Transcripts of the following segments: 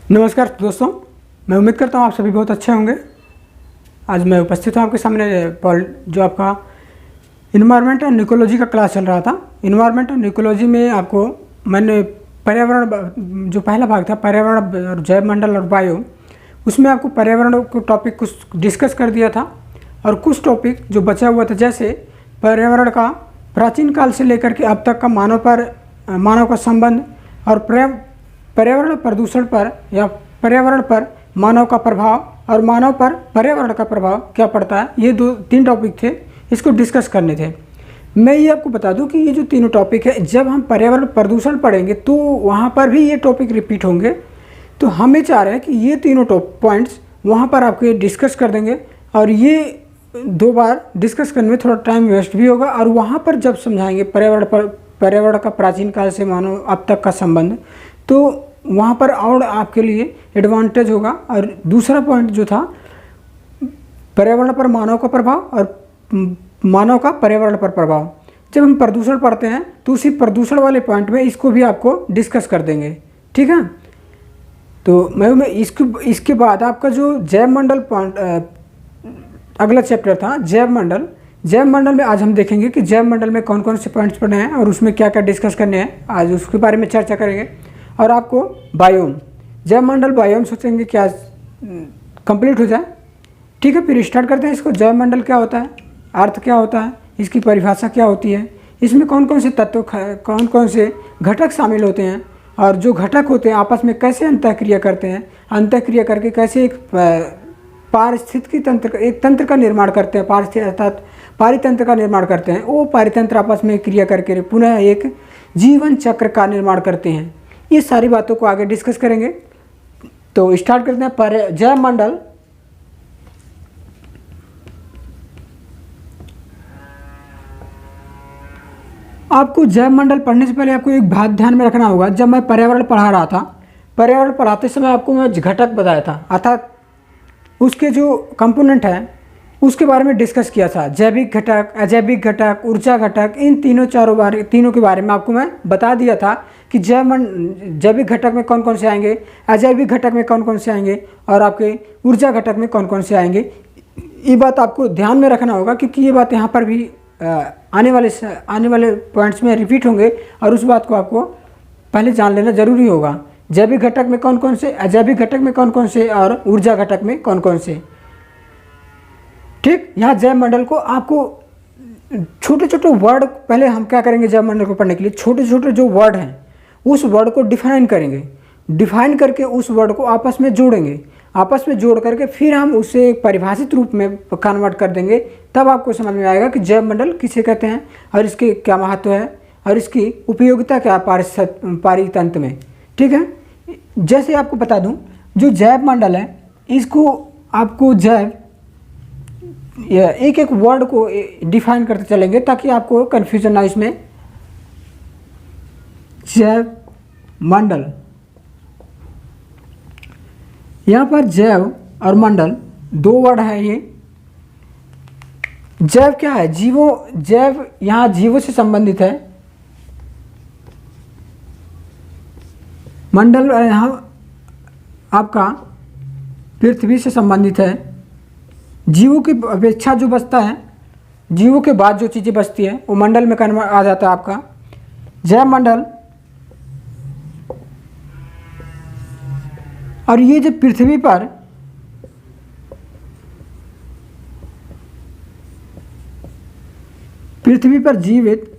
नमस्कार दोस्तों, मैं उम्मीद करता हूँ आप सभी बहुत अच्छे होंगे। आज मैं उपस्थित हूँ आपके सामने जो आपका इन्वायरमेंट एंड इकोलॉजी का क्लास चल रहा था। इन्वायरमेंट एंड इकोलॉजी में आपको मैंने पर्यावरण जो पहला भाग था पर्यावरण और जैव मंडल और वायु, उसमें आपको पर्यावरण को टॉपिक कुछ डिस्कस कर दिया था और कुछ टॉपिक जो बचा हुआ था, जैसे पर्यावरण का प्राचीन काल से लेकर के अब तक का मानव का संबंध और पर्यावरण प्रदूषण पर या पर्यावरण पर मानव का प्रभाव और मानव पर पर्यावरण का प्रभाव क्या पड़ता है। ये 2-3 टॉपिक थे, इसको डिस्कस करने थे। मैं ये आपको बता दूं कि ये जो तीनों टॉपिक है, जब हम पर्यावरण प्रदूषण पढ़ेंगे तो वहाँ पर भी ये टॉपिक रिपीट होंगे। तो हम ये चाह रहे हैं कि ये तीनों पॉइंट्स वहाँ पर आपके डिस्कस कर देंगे और ये 2 बार डिस्कस करने में थोड़ा टाइम वेस्ट भी होगा। और वहाँ पर जब समझाएंगे पर्यावरण का प्राचीन काल से मानव अब तक का संबंध, तो वहाँ पर और आपके लिए एडवांटेज होगा। और दूसरा पॉइंट जो था पर्यावरण पर मानव का प्रभाव और मानव का पर्यावरण पर प्रभाव, जब हम प्रदूषण पढ़ते हैं तो उसी प्रदूषण वाले पॉइंट में इसको भी आपको डिस्कस कर देंगे, ठीक है। तो मैं इसके बाद आपका जो जैव मंडल पॉइंट अगला चैप्टर था जैव मंडल। जैव मंडल में आज हम देखेंगे कि जैव मंडल में कौन कौन से पॉइंट्स पढ़ने हैं और उसमें क्या क्या डिस्कस करने हैं, आज उसके बारे में चर्चा करेंगे। और आपको बायोम, जैव मंडल बायोम सोचेंगे क्या कंप्लीट हो जाए, ठीक है। फिर स्टार्ट करते हैं इसको। जैव मंडल क्या होता है, अर्थ क्या होता है, इसकी परिभाषा क्या होती है, इसमें कौन कौन से तत्व कौन कौन से घटक शामिल होते हैं और जो घटक होते हैं आपस में कैसे अंतःक्रिया करते हैं, अंतःक्रिया करके कैसे एक पारिस्थितिकी तंत्र एक तंत्र का निर्माण करते हैं, अर्थात पारितंत्र का निर्माण करते हैं। वो पारितंत्र आपस में क्रिया करके पुनः एक जीवन चक्र का निर्माण करते हैं। ये सारी बातों को आगे डिस्कस करेंगे। तो स्टार्ट करते हैं जैव मंडल। आपको जैव मंडल पढ़ने से पहले आपको एक बात ध्यान में रखना होगा। जब मैं पर्यावरण पढ़ा रहा था, पर्यावरण पढ़ाते समय आपको मैं घटक बताया था, अर्थात उसके जो कंपोनेंट हैं उसके बारे में डिस्कस किया था। जैविक घटक, अजैविक घटक, ऊर्जा घटक, इन तीनों के बारे में आपको मैं बता दिया था कि जैविक घटक में कौन कौन से आएंगे, अजैविक घटक में कौन कौन से आएंगे और आपके ऊर्जा घटक में कौन कौन से आएंगे। ये बात आपको ध्यान में रखना होगा क्योंकि ये बात यहाँ पर भी आने वाले पॉइंट्स में रिपीट होंगे और उस बात को आपको पहले जान लेना ज़रूरी होगा। जैविक घटक में कौन कौन से, अजैविक घटक में कौन कौन से और ऊर्जा घटक में कौन कौन से, ठीक। यहाँ जैव मंडल को आपको छोटे छोटे वर्ड, पहले हम क्या करेंगे जैव मंडल को पढ़ने के लिए छोटे छोटे जो वर्ड हैं उस वर्ड को डिफाइन करेंगे, डिफाइन करके उस वर्ड को आपस में जोड़ेंगे, आपस में जोड़ करके फिर हम उसे एक परिभाषित रूप में कन्वर्ट कर देंगे। तब आपको समझ में आएगा कि जैव मंडल किसे कहते हैं और इसके क्या महत्व है और इसकी उपयोगिता क्या पारितंत्र में, ठीक है। जैसे आपको बता दूं, जो जैव मंडल है इसको आपको एक एक वर्ड को डिफाइन करते चलेंगे ताकि आपको कन्फ्यूजन ना इसमें। जैव मंडल, यहाँ पर जैव और मंडल 2 वर्ड है। ये जैव क्या है, जैव यहाँ जीवों से संबंधित है। मंडल यहाँ आपका पृथ्वी से संबंधित है। जीवों की अपेक्षा जो बचता है, जीवों के बाद जो चीज़ें बचती है वो मंडल में कन्वर्ट आ जाता है आपका जैव मंडल। और ये जो पृथ्वी पर जीवित,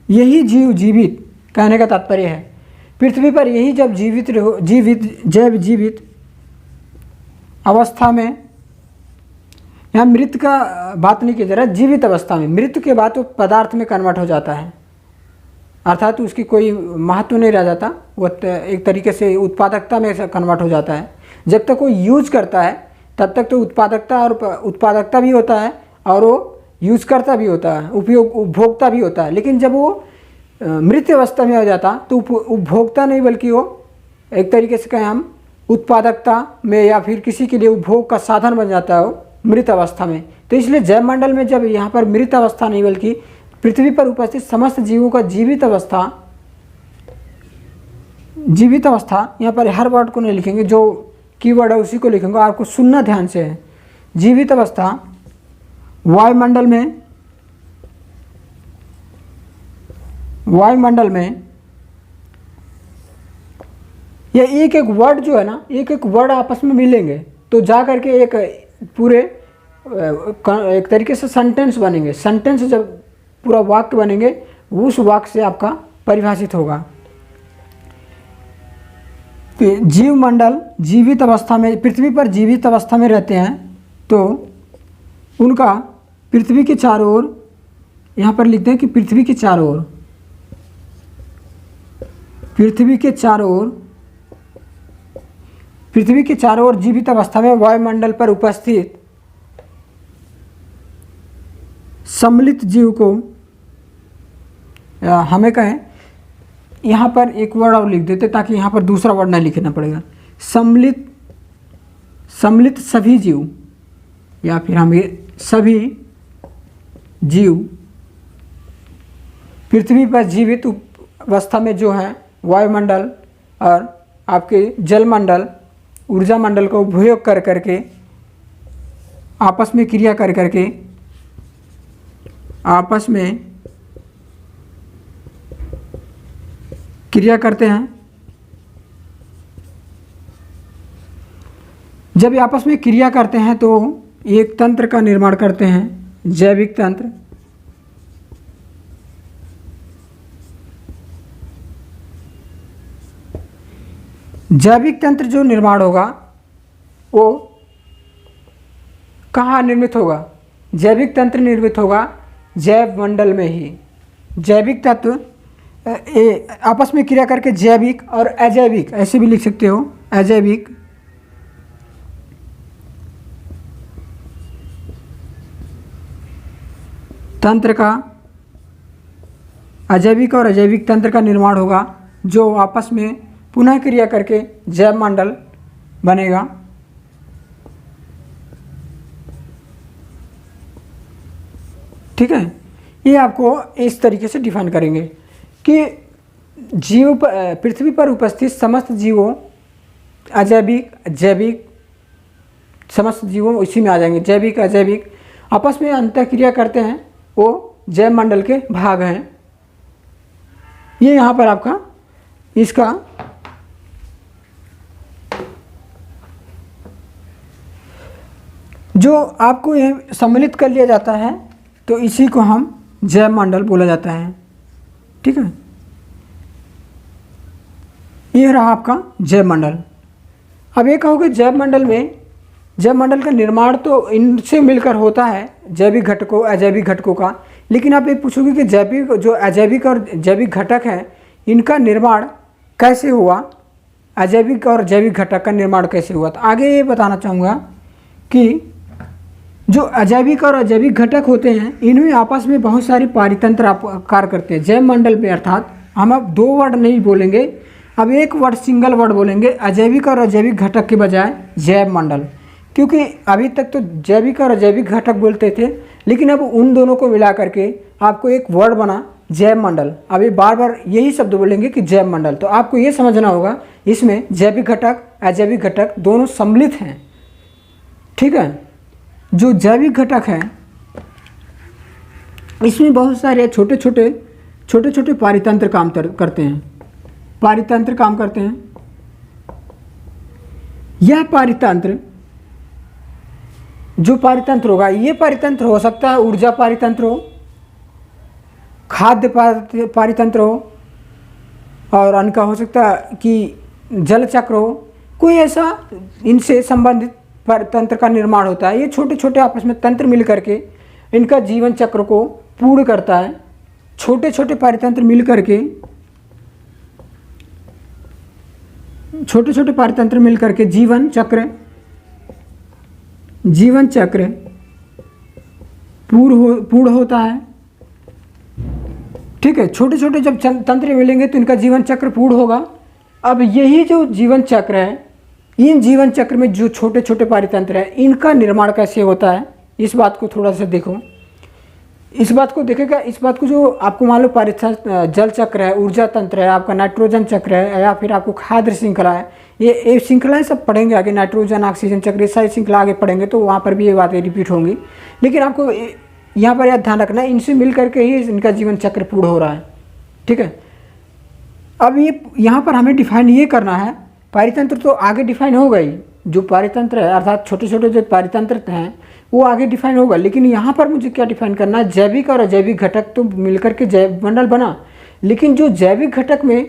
यही जीवित कहने का तात्पर्य है, पृथ्वी पर यही जब जीवित अवस्था में, यहाँ मृत का बात नहीं की जा रहा, जीवित अवस्था में, मृत्यु के बाद वो पदार्थ में कन्वर्ट हो जाता है, अर्थात उसकी कोई महत्व नहीं रह जाता, वो एक तरीके से उत्पादकता में कन्वर्ट हो जाता है। जब तक वो यूज करता है तब तक तो उत्पादकता भी होता है और वो यूज करता भी होता है, उपभोक्ता भी होता है। लेकिन जब वो मृत अवस्था में हो जाता तो उपभोक्ता नहीं बल्कि वो एक तरीके से कहें हम उत्पादकता में या फिर किसी के लिए उपभोग का साधन बन जाता है वो मृत अवस्था में। तो इसलिए जैव मंडल में जब यहाँ पर मृत अवस्था नहीं बल्कि पृथ्वी पर उपस्थित समस्त जीवों का जीवित अवस्था जीवित अवस्था, यहाँ पर हर वर्ड को नहीं लिखेंगे, जो कीवर्ड है उसी को लिखेंगे, आपको सुनना ध्यान से है। जीवित अवस्था वायुमंडल में ये एक एक वर्ड जो है ना, एक एक वर्ड आपस में मिलेंगे तो जा करके एक पूरे एक तरीके से सेंटेंस बनेंगे। सेंटेंस जब पूरा वाक्य बनेंगे उस वाक्य से आपका परिभाषित होगा। जीवमंडल जीवित अवस्था में, पृथ्वी पर जीवित अवस्था में रहते हैं तो उनका पृथ्वी के चारों ओर, यहाँ पर लिखते हैं कि पृथ्वी के चारों ओर, पृथ्वी के चारों ओर जीवित अवस्था में वायुमंडल पर उपस्थित सम्मिलित जीव को, हमें कहें, यहाँ पर एक वर्ड और लिख देते ताकि यहाँ पर दूसरा वर्ड नहीं लिखना पड़ेगा। सम्मिलित सभी जीव, या फिर हम ये सभी जीव पृथ्वी पर जीवित अवस्था में जो है वायुमंडल और आपके जलमंडल, ऊर्जा मंडल का उपयोग कर करके आपस में क्रिया कर करके आपस में क्रिया करते हैं। जब ये आपस में क्रिया करते हैं तो एक तंत्र का निर्माण करते हैं, जैविक तंत्र। जैविक तंत्र जो निर्माण होगा वो कहाँ निर्मित होगा? जैविक तंत्र निर्मित होगा जैव मंडल में ही। जैविक तत्व आपस में क्रिया करके जैविक और अजैविक ऐसे भी लिख सकते हो, अजैविक तंत्र का, अजैविक और अजैविक तंत्र का निर्माण होगा जो आपस में पुनः क्रिया करके जैव मंडल बनेगा। ठीक है, ये आपको इस तरीके से डिफाइन करेंगे कि जीव पृथ्वी पर उपस्थित समस्त जीवों, अजैविक जैविक, समस्त जीवों इसी में आ जाएंगे। जैविक अजैविक आपस में अंतःक्रिया करते हैं, वो जैव मंडल के भाग हैं। ये यहाँ पर आपका इसका जो आपको ये सम्मिलित कर लिया जाता है तो इसी को हम जैव मंडल बोला जाता है। ठीक है, ये रहा आपका जैव मंडल। अब ये कहोगे जैव मंडल में, जैव मंडल का निर्माण तो इनसे मिलकर होता है, जैविक घटकों अजैविक घटकों का, लेकिन आप ये पूछोगे कि जैविक जो अजैविक और जैविक घटक हैं इनका निर्माण कैसे हुआ, अजैविक और जैविक घटक का निर्माण कैसे हुआ। तो आगे ये बताना चाहूँगा कि जो अजैविक और अजैविक घटक होते हैं इनमें आपस में बहुत सारी पारितंत्र कार्य करते हैं जैव मंडल में। अर्थात हम अब दो वर्ड नहीं बोलेंगे, अब एक वर्ड सिंगल वर्ड बोलेंगे, अजैविक और अजैविक घटक के बजाय जैव मंडल, क्योंकि अभी तक तो जैविक और अजैविक घटक बोलते थे, लेकिन अब उन दोनों को मिला करके आपको एक वर्ड बना जैव मंडल। अभी बार बार यही शब्द बोलेंगे कि जैव मंडल। तो आपको ये समझना होगा इसमें जैविक घटक अजैविक घटक दोनों सम्मिलित हैं। ठीक है, जो जैविक घटक हैं इसमें बहुत सारे छोटे छोटे पारितंत्र काम करते हैं, पारितंत्र काम करते हैं। यह पारितंत्र, जो पारितंत्र होगा, ये पारितंत्र हो सकता है ऊर्जा पारितंत्र हो, खाद्य पारितंत्र हो, और अन्य का हो सकता है कि जल चक्र हो, कोई ऐसा इनसे संबंधित तंत्र का निर्माण होता है। ये छोटे छोटे आपस में तंत्र मिल करके इनका जीवन चक्र को पूर्ण करता है। छोटे छोटे पारितंत्र मिल करके, छोटे छोटे पारितंत्र मिल करके जीवन चक्र पूर्ण होता है। ठीक है, छोटे छोटे जब तंत्र मिलेंगे तो इनका जीवन चक्र पूर्ण होगा। अब यही जो जीवन चक्र है, इन जीवन चक्र में जो छोटे छोटे पारितंत्र हैं इनका निर्माण कैसे होता है, इस बात को थोड़ा सा देखो। इस बात को देखेगा, इस बात को जो आपको मान लो जल चक्र है, ऊर्जा तंत्र है, आपका नाइट्रोजन चक्र है, या फिर आपको खाद्य श्रृंखला है, ये श्रृंखलाएँ सब पढ़ेंगे आगे, नाइट्रोजन ऑक्सीजन चक्र, ये सारी श्रृंखला आगे पढ़ेंगे तो वहाँ पर भी ये बातें रिपीट होंगी। लेकिन आपको यहाँ पर याद ध्यान रखना है, इनसे मिल करके ही इनका जीवन चक्र पूर्ण हो रहा है। ठीक है, अब ये यहाँ पर हमें डिफाइन ये करना है, पारितंत्र तो आगे डिफाइन होगा ही, जो पारितंत्र है अर्थात छोटे छोटे जो पारितंत्र हैं वो आगे डिफाइन होगा। लेकिन यहाँ पर मुझे क्या डिफाइन करना है, जैविक और अजैविक घटक तो मिलकर के जैव मंडल बना, लेकिन जो जैविक घटक में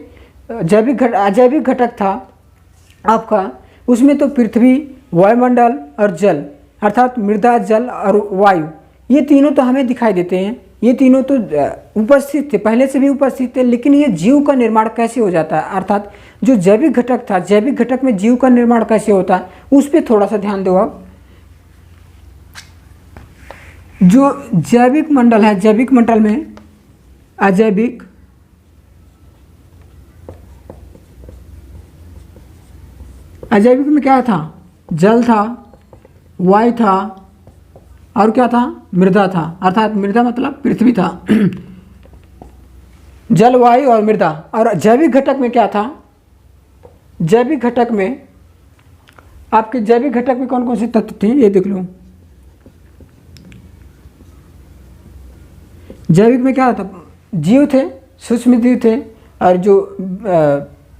अजैविक घटक था आपका, उसमें तो पृथ्वी, वायुमंडल और जल अर्थात मृदा, जल और वायु, ये तीनों तो हमें दिखाई देते हैं, ये तीनों तो उपस्थित थे, पहले से भी उपस्थित थे। लेकिन ये जीव का निर्माण कैसे हो जाता है, अर्थात जो जैविक घटक था, जैविक घटक में जीव का निर्माण कैसे होता है, उस पर थोड़ा सा ध्यान दो आप। जो जैविक मंडल है, जैविक मंडल में अजैविक, अजैविक में क्या था, जल था, वायु था और क्या था, मृदा था, अर्थात मृदा मतलब पृथ्वी था जल, वायु और मृदा। और जैविक घटक में क्या था, जैविक घटक में आपके जैविक घटक में कौन कौन से तत्व थे ये देख लो। जैविक में क्या था, जीव थे, सूक्ष्म जीव थे, और जो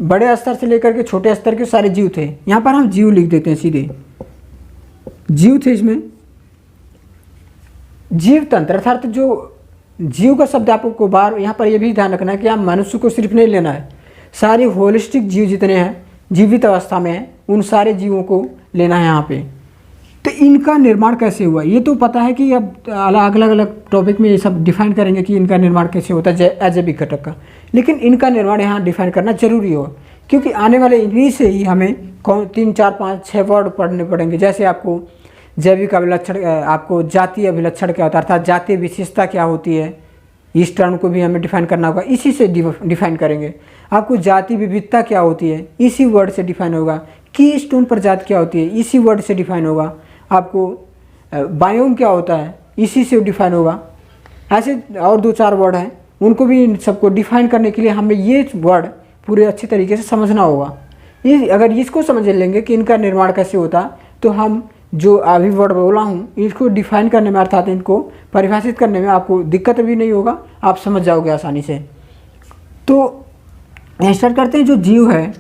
बड़े स्तर से लेकर के छोटे स्तर के सारे जीव थे। यहाँ पर हम जीव लिख देते हैं सीधे, जीव थे। इसमें जीव तंत्र अर्थात जो जीव का शब्द आपको बार यहाँ पर यह भी ध्यान रखना है कि आप मनुष्य को सिर्फ नहीं लेना है, सारे होलिस्टिक जीव जितने हैं जीवित अवस्था में हैं उन सारे जीवों को लेना है यहाँ पे। तो इनका निर्माण कैसे हुआ ये तो पता है कि अब अलग अलग टॉपिक में ये सब डिफाइन करेंगे कि इनका निर्माण कैसे होता है अजैविक घटक का, लेकिन इनका निर्माण यहाँ डिफाइन करना जरूरी हो, क्योंकि आने वाले इन्हीं से ही हमें 3, 4, 5, 6 वर्ड पढ़ने पड़ेंगे। जैसे आपको जैविक अभिलक्षण, आपको जातीय अभिलक्षण क्या होता है अर्थात जातीय विशेषता क्या होती है, इस टर्म को भी हमें डिफाइन करना होगा, इसी से डिफाइन करेंगे। आपको जाति विविधता क्या होती है, इसी वर्ड से डिफाइन होगा। की स्टोन प्रजाति क्या होती है, इसी वर्ड से डिफाइन होगा। आपको बायोम क्या होता है, इसी से डिफाइन होगा। ऐसे और 2-4 वर्ड हैं, उनको भी इन सबको डिफाइन करने के लिए हमें ये वर्ड पूरे अच्छे तरीके से समझना होगा। ये अगर इसको समझ लेंगे कि इनका निर्माण कैसे होता है, तो हम जो अभी वर्ड बोला हूँ इसको डिफाइन करने में अर्थात इनको परिभाषित करने में आपको दिक्कत भी नहीं होगा, आप समझ जाओगे आसानी से। तो स्टार्ट करते हैं। जो जीव है,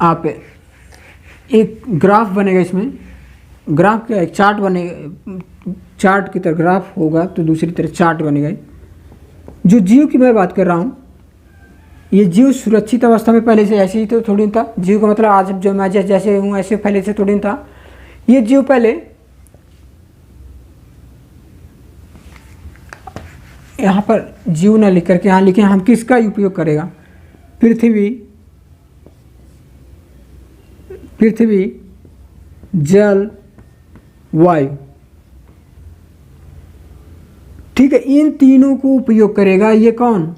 आप एक ग्राफ बनेगा, इसमें ग्राफ का एक चार्ट बनेगा, चार्ट की तरह ग्राफ होगा तो दूसरी तरह चार्ट बनेगा। जो जीव की मैं बात कर रहा हूँ, ये जीव सुरक्षित अवस्था में पहले से ऐसे ही तो थोड़ी था। जीव का मतलब आज जो मैं जैसे हूँ ऐसे पहले से थोड़ी था। ये जीव पहले यहाँ पर जीव न लिख करके यहाँ लिखे, हम किसका उपयोग करेगा, पृथ्वी, जल, वायु, ठीक है, इन तीनों को उपयोग करेगा। ये कौन,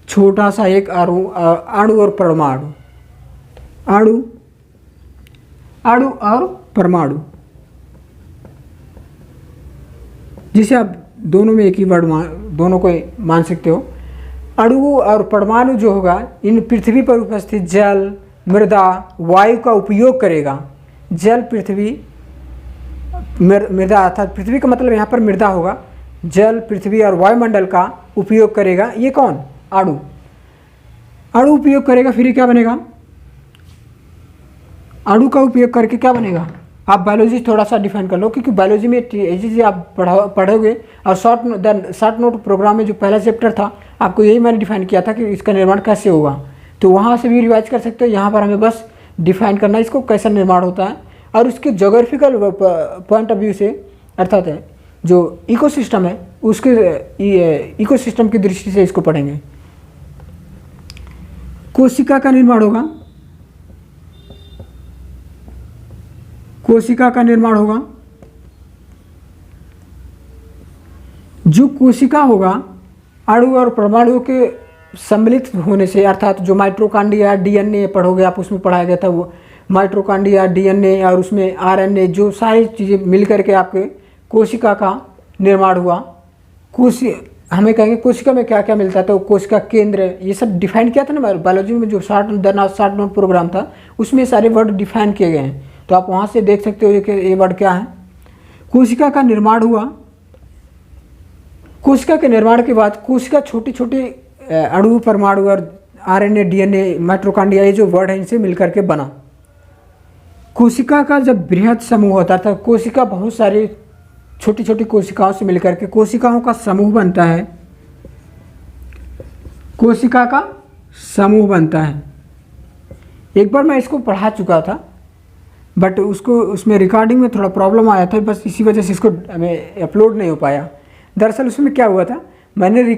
छोटा सा एक अणु और परमाणु, अणु और परमाणु, जिसे आप दोनों में एक ही वर्ड दोनों को मान सकते हो। अणु और परमाणु जो होगा इन पृथ्वी पर उपस्थित जल, मृदा, वायु का उपयोग करेगा। जल, पृथ्वी, मृदा अर्थात पृथ्वी का मतलब यहाँ पर मृदा होगा, जल, पृथ्वी और वायुमंडल का उपयोग करेगा। ये कौन, अणु उपयोग करेगा। फिर क्या बनेगा, अणु का उपयोग करके क्या बनेगा। आप बायोलॉजी थोड़ा सा डिफाइन कर लो, क्योंकि बायोलॉजी में चीज़ें आप पढ़ोगे। और शॉर्ट नोट प्रोग्राम में जो पहला चैप्टर था आपको यही मैंने डिफाइन किया था कि इसका निर्माण कैसे होगा, तो वहाँ से भी रिवाइज कर सकते हो। यहाँ पर हमें बस डिफाइन करना है इसको कैसा निर्माण होता है, और उसके जोग्राफिकल पॉइंट ऑफ व्यू से अर्थात है जो इकोसिस्टम है उसके इकोसिस्टम की दृष्टि से इसको पढ़ेंगे। कोशिका का निर्माण होगा, कोशिका का निर्माण होगा। जो कोशिका होगा अणु और परमाणु के सम्मिलित होने से, अर्थात जो माइटोकॉन्ड्रिया, डीएनए पढ़ोगे आप, उसमें पढ़ाया गया था वो माइटोकॉन्ड्रिया, डीएनए और उसमें आरएनए, जो सारी चीज़ें मिल करके आपके कोशिका का निर्माण हुआ। कोशिका, हमें कहेंगे कोशिका में क्या क्या मिलता है, तो कोशिका केंद्र, ये सब डिफाइन किया था ना बायोलॉजी में, जो 60 नोट प्रोग्राम था उसमें सारे वर्ड डिफाइन किए गए हैं। तो आप वहाँ से देख सकते हो कि ये वर्ड क्या है। कोशिका का निर्माण हुआ। कोशिका के निर्माण के बाद कोशिका छोटे छोटे अणु, परमाणु और आरएनए, डीएनए, माइटोकॉन्ड्रिया, ये जो वर्ड है इनसे मिलकर के बना। कोशिका का जब बृहद समूह होता था, कोशिका बहुत सारी छोटी छोटी कोशिकाओं से मिलकर के कोशिकाओं का समूह बनता है। कोशिका का समूह बनता है। एक बार मैं इसको पढ़ा चुका था, बट उसमें रिकॉर्डिंग में थोड़ा प्रॉब्लम आया था, बस इसी वजह से इसको हमें अपलोड नहीं हो पाया। दरअसल उसमें क्या हुआ था, मैंने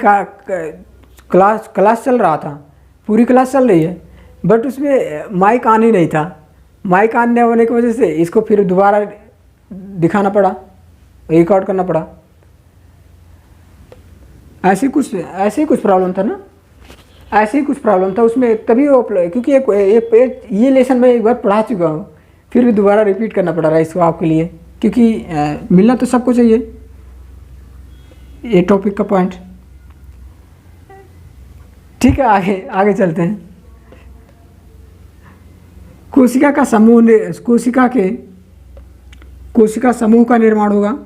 क्लास चल रहा था, पूरी क्लास चल रही है, बट उसमें माइक ऑन ही नहीं था। माइक ऑन नहीं होने की वजह से इसको फिर दोबारा दिखाना पड़ा, रिकॉर्ड करना पड़ा। ऐसे ही कुछ प्रॉब्लम था ना, ऐसे ही कुछ प्रॉब्लम था उसमें, तभी वो, क्योंकि ये लेसन मैं एक बार पढ़ा चुका हूँ, फिर भी दोबारा रिपीट करना पड़ रहा है इसको आपके लिए, क्योंकि मिलना तो सबको चाहिए ये टॉपिक का पॉइंट। ठीक है, आगे चलते हैं। कोशिका का समूह, कोशिका समूह का निर्माण होगा,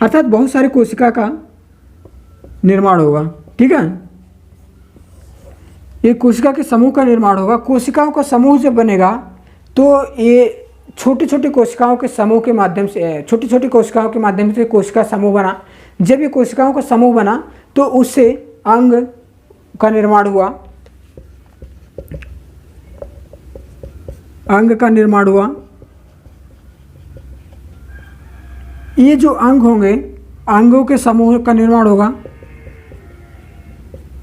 अर्थात बहुत सारे कोशिका का निर्माण होगा। ठीक है, ये कोशिका के समूह का निर्माण होगा। कोशिकाओं का समूह जब बनेगा तो ये छोटी छोटी कोशिकाओं के समूह के माध्यम से, छोटी छोटी कोशिकाओं के माध्यम से कोशिका समूह बना। जब ये कोशिकाओं का समूह बना तो उससे अंग का निर्माण हुआ, अंग का निर्माण हुआ। ये जो अंग होंगे, अंगों के समूह का निर्माण होगा।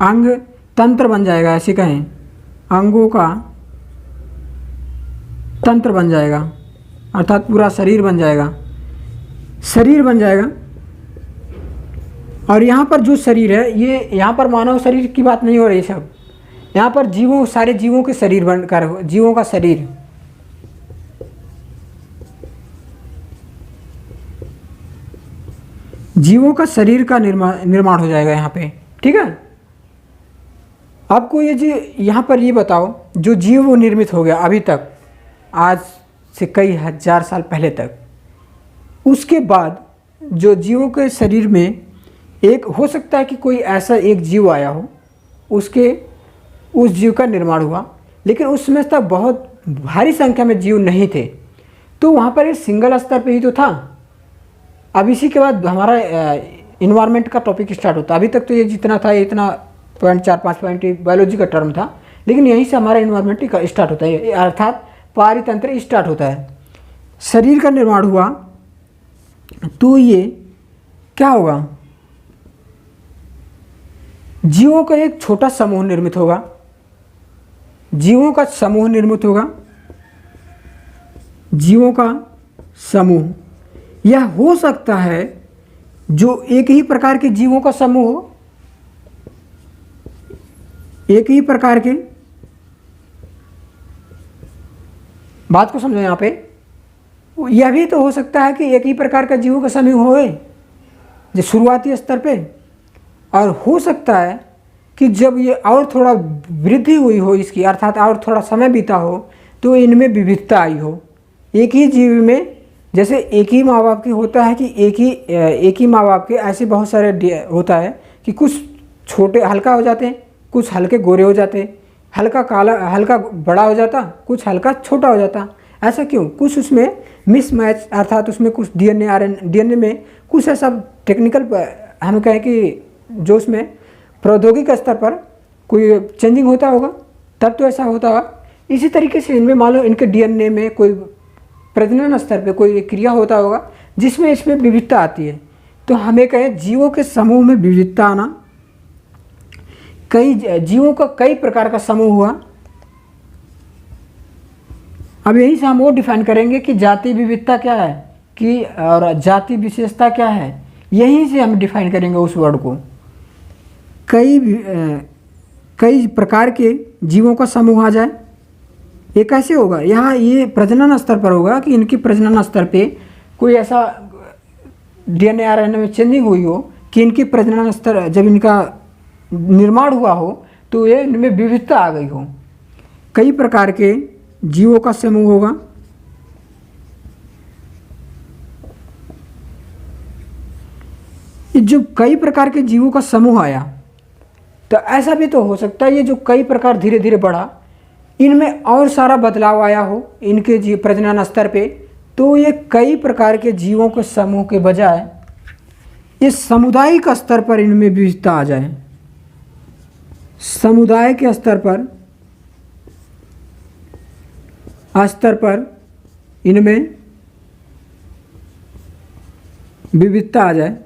अंग तंत्र बन जाएगा, ऐसे कहें, अंगों का तंत्र बन जाएगा, अर्थात पूरा शरीर बन जाएगा, शरीर बन जाएगा। और यहाँ पर जो शरीर है, ये यहाँ पर मानव शरीर की बात नहीं हो रही सब, यहाँ पर जीवों, सारे जीवों के शरीर बनकर, जीवों का शरीर, जीवों का शरीर का निर्माण हो जाएगा यहाँ पे। ठीक है, आपको ये जी यहाँ पर ये बताओ, जो जीव वो निर्मित हो गया अभी तक, आज से कई हजार साल पहले तक, उसके बाद जो जीवों के शरीर में एक हो सकता है कि कोई ऐसा एक जीव आया हो, उस जीव का निर्माण हुआ, लेकिन उसमें तक बहुत भारी संख्या में जीव नहीं थे, तो वहाँ पर एक सिंगल स्तर पे ही तो था। अब इसी के बाद हमारा इन्वायरमेंट का टॉपिक स्टार्ट होता है। अभी तक तो ये जितना था, ये इतना 4-5 पॉइंट बायोलॉजी का टर्म था, लेकिन यहीं से हमारा इन्वायरमेंट स्टार्ट होता है, अर्थात पारितंत्र स्टार्ट होता है। शरीर का निर्माण हुआ तो ये क्या होगा, जीवों का एक छोटा समूह निर्मित होगा, जीवों का समूह निर्मित होगा, जीवों का समूह। यह हो सकता है जो एक ही प्रकार के जीवों का समूह हो, एक ही प्रकार के, बात को समझो यहाँ पे, यह भी तो हो सकता है कि एक ही प्रकार का जीवों का समूह होए जो शुरुआती स्तर पे, और हो सकता है कि जब ये और थोड़ा वृद्धि हुई हो इसकी, अर्थात और थोड़ा समय बीता हो, तो इनमें विविधता आई हो। एक ही जीव में, जैसे एक ही माँ बाप की होता है कि एक ही माँ बाप के ऐसे बहुत सारे होता है कि कुछ छोटे हल्का हो जाते हैं, कुछ हल्के गोरे हो जाते हैं, हल्का काला, हल्का बड़ा हो जाता, कुछ हल्का छोटा हो जाता। ऐसा क्यों? कुछ उसमें मिसमैच, अर्थात उसमें कुछ डीएनए में कुछ ऐसा टेक्निकल, हम कहें कि जो उसमें प्रौद्योगिक स्तर पर कोई चेंजिंग होता होगा, तब तो ऐसा होता होगा। इसी तरीके से इनमें मान लो इनके डीएनए में कोई प्रजनन स्तर पे कोई क्रिया होता होगा जिसमें इसमें विविधता आती है। तो हमें कहें जीवों के समूह में विविधता आना, कई जीवों का कई प्रकार का समूह हुआ। अब यहीं से हम वो डिफाइन करेंगे कि जाति विविधता क्या है कि, और जाति विशेषता क्या है, यहीं से हम डिफाइन करेंगे उस वर्ड को। कई प्रकार के जीवों का समूह आ जाए, ये कैसे होगा? यहाँ ये प्रजनन स्तर पर होगा कि इनकी प्रजनन स्तर पे कोई ऐसा डीएनए आरएनए में चेंजिंग हुई हो कि इनकी प्रजनन स्तर जब इनका निर्माण हुआ हो तो ये इनमें विविधता आ गई हो। कई प्रकार के जीवों का समूह होगा। जो कई प्रकार के जीवों का समूह आया, तो ऐसा भी तो हो सकता है ये जो कई प्रकार धीरे धीरे बढ़ा, इनमें और सारा बदलाव आया हो इनके जीव प्रजनन स्तर पे, तो ये कई प्रकार के जीवों के समूह के बजाय इस सामुदायिक स्तर पर इनमें विविधता आ जाए। समुदाय के स्तर पर इनमें विविधता आ जाए,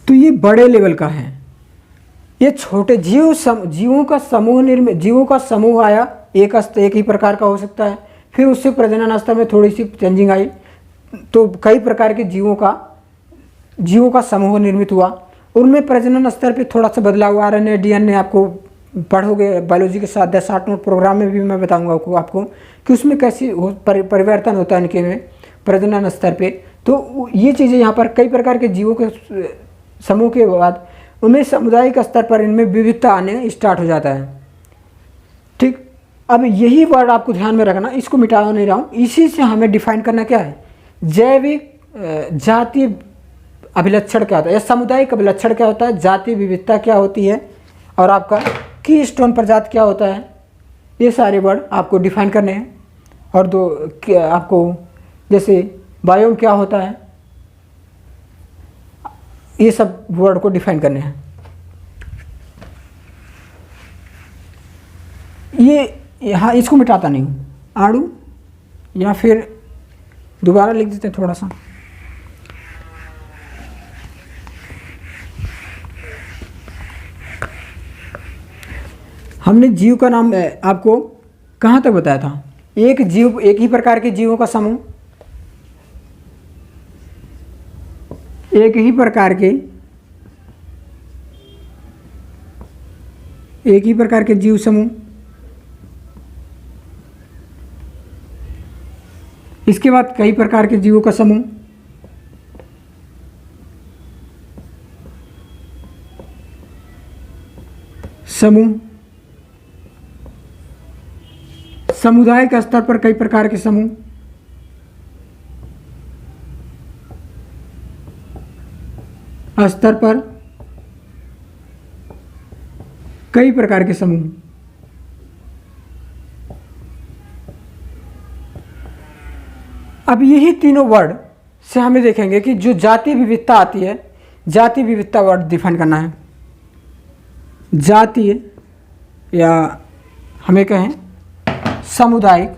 तो ये बड़े लेवल का है। ये छोटे जीवों का समूह आया, एक ही प्रकार का हो सकता है, फिर उससे प्रजनन स्तर में थोड़ी सी चेंजिंग आई, तो कई प्रकार के जीवों का समूह निर्मित हुआ। उनमें प्रजनन स्तर पे थोड़ा सा बदलाव, RNA DNA आपको पढ़ोगे बायोलॉजी के साथ 10-8 नोट प्रोग्राम में भी मैं बताऊंगा आपको कि उसमें कैसी परिवर्तन होता है इनके में प्रजनन स्तर पे। तो ये चीज़ें यहाँ पर कई प्रकार के जीवों के समूह के बाद उनमें सामुदायिक स्तर पर इनमें विविधता आने स्टार्ट हो जाता है। ठीक, अब यही वर्ड आपको ध्यान में रखना, इसको मिटा नहीं रहा हूँ। इसी से हमें डिफाइन करना क्या है, जैविक जातीय अभिलक्षण क्या होता है या सामुदायिक अभिलक्षण क्या होता है, जातीय विविधता क्या होती है, और आपका की स्टोन प्रजाति क्या होता है। ये सारे वर्ड आपको डिफाइन करने हैं। और आपको जैसे बायोम क्या होता है, ये सब वर्ड को डिफाइन करने हैं। ये यहाँ इसको मिटाता नहीं हूँ, आड़ू या फिर दोबारा लिख देते हैं थोड़ा सा। हमने जीव का नाम आपको कहाँ तक बताया था, एक ही प्रकार के जीवों का समूह, एक ही प्रकार के जीव समूह। इसके बाद कई प्रकार के जीवों का समूह, समुदाय के स्तर पर कई प्रकार के समूह, स्तर पर कई प्रकार के समूह। अब यही तीनों वर्ड से हमें देखेंगे कि जो जातीय विविधता आती है, जातीय विविधता वर्ड डिफाइन करना है। जातीय या हमें कहें सामुदायिक,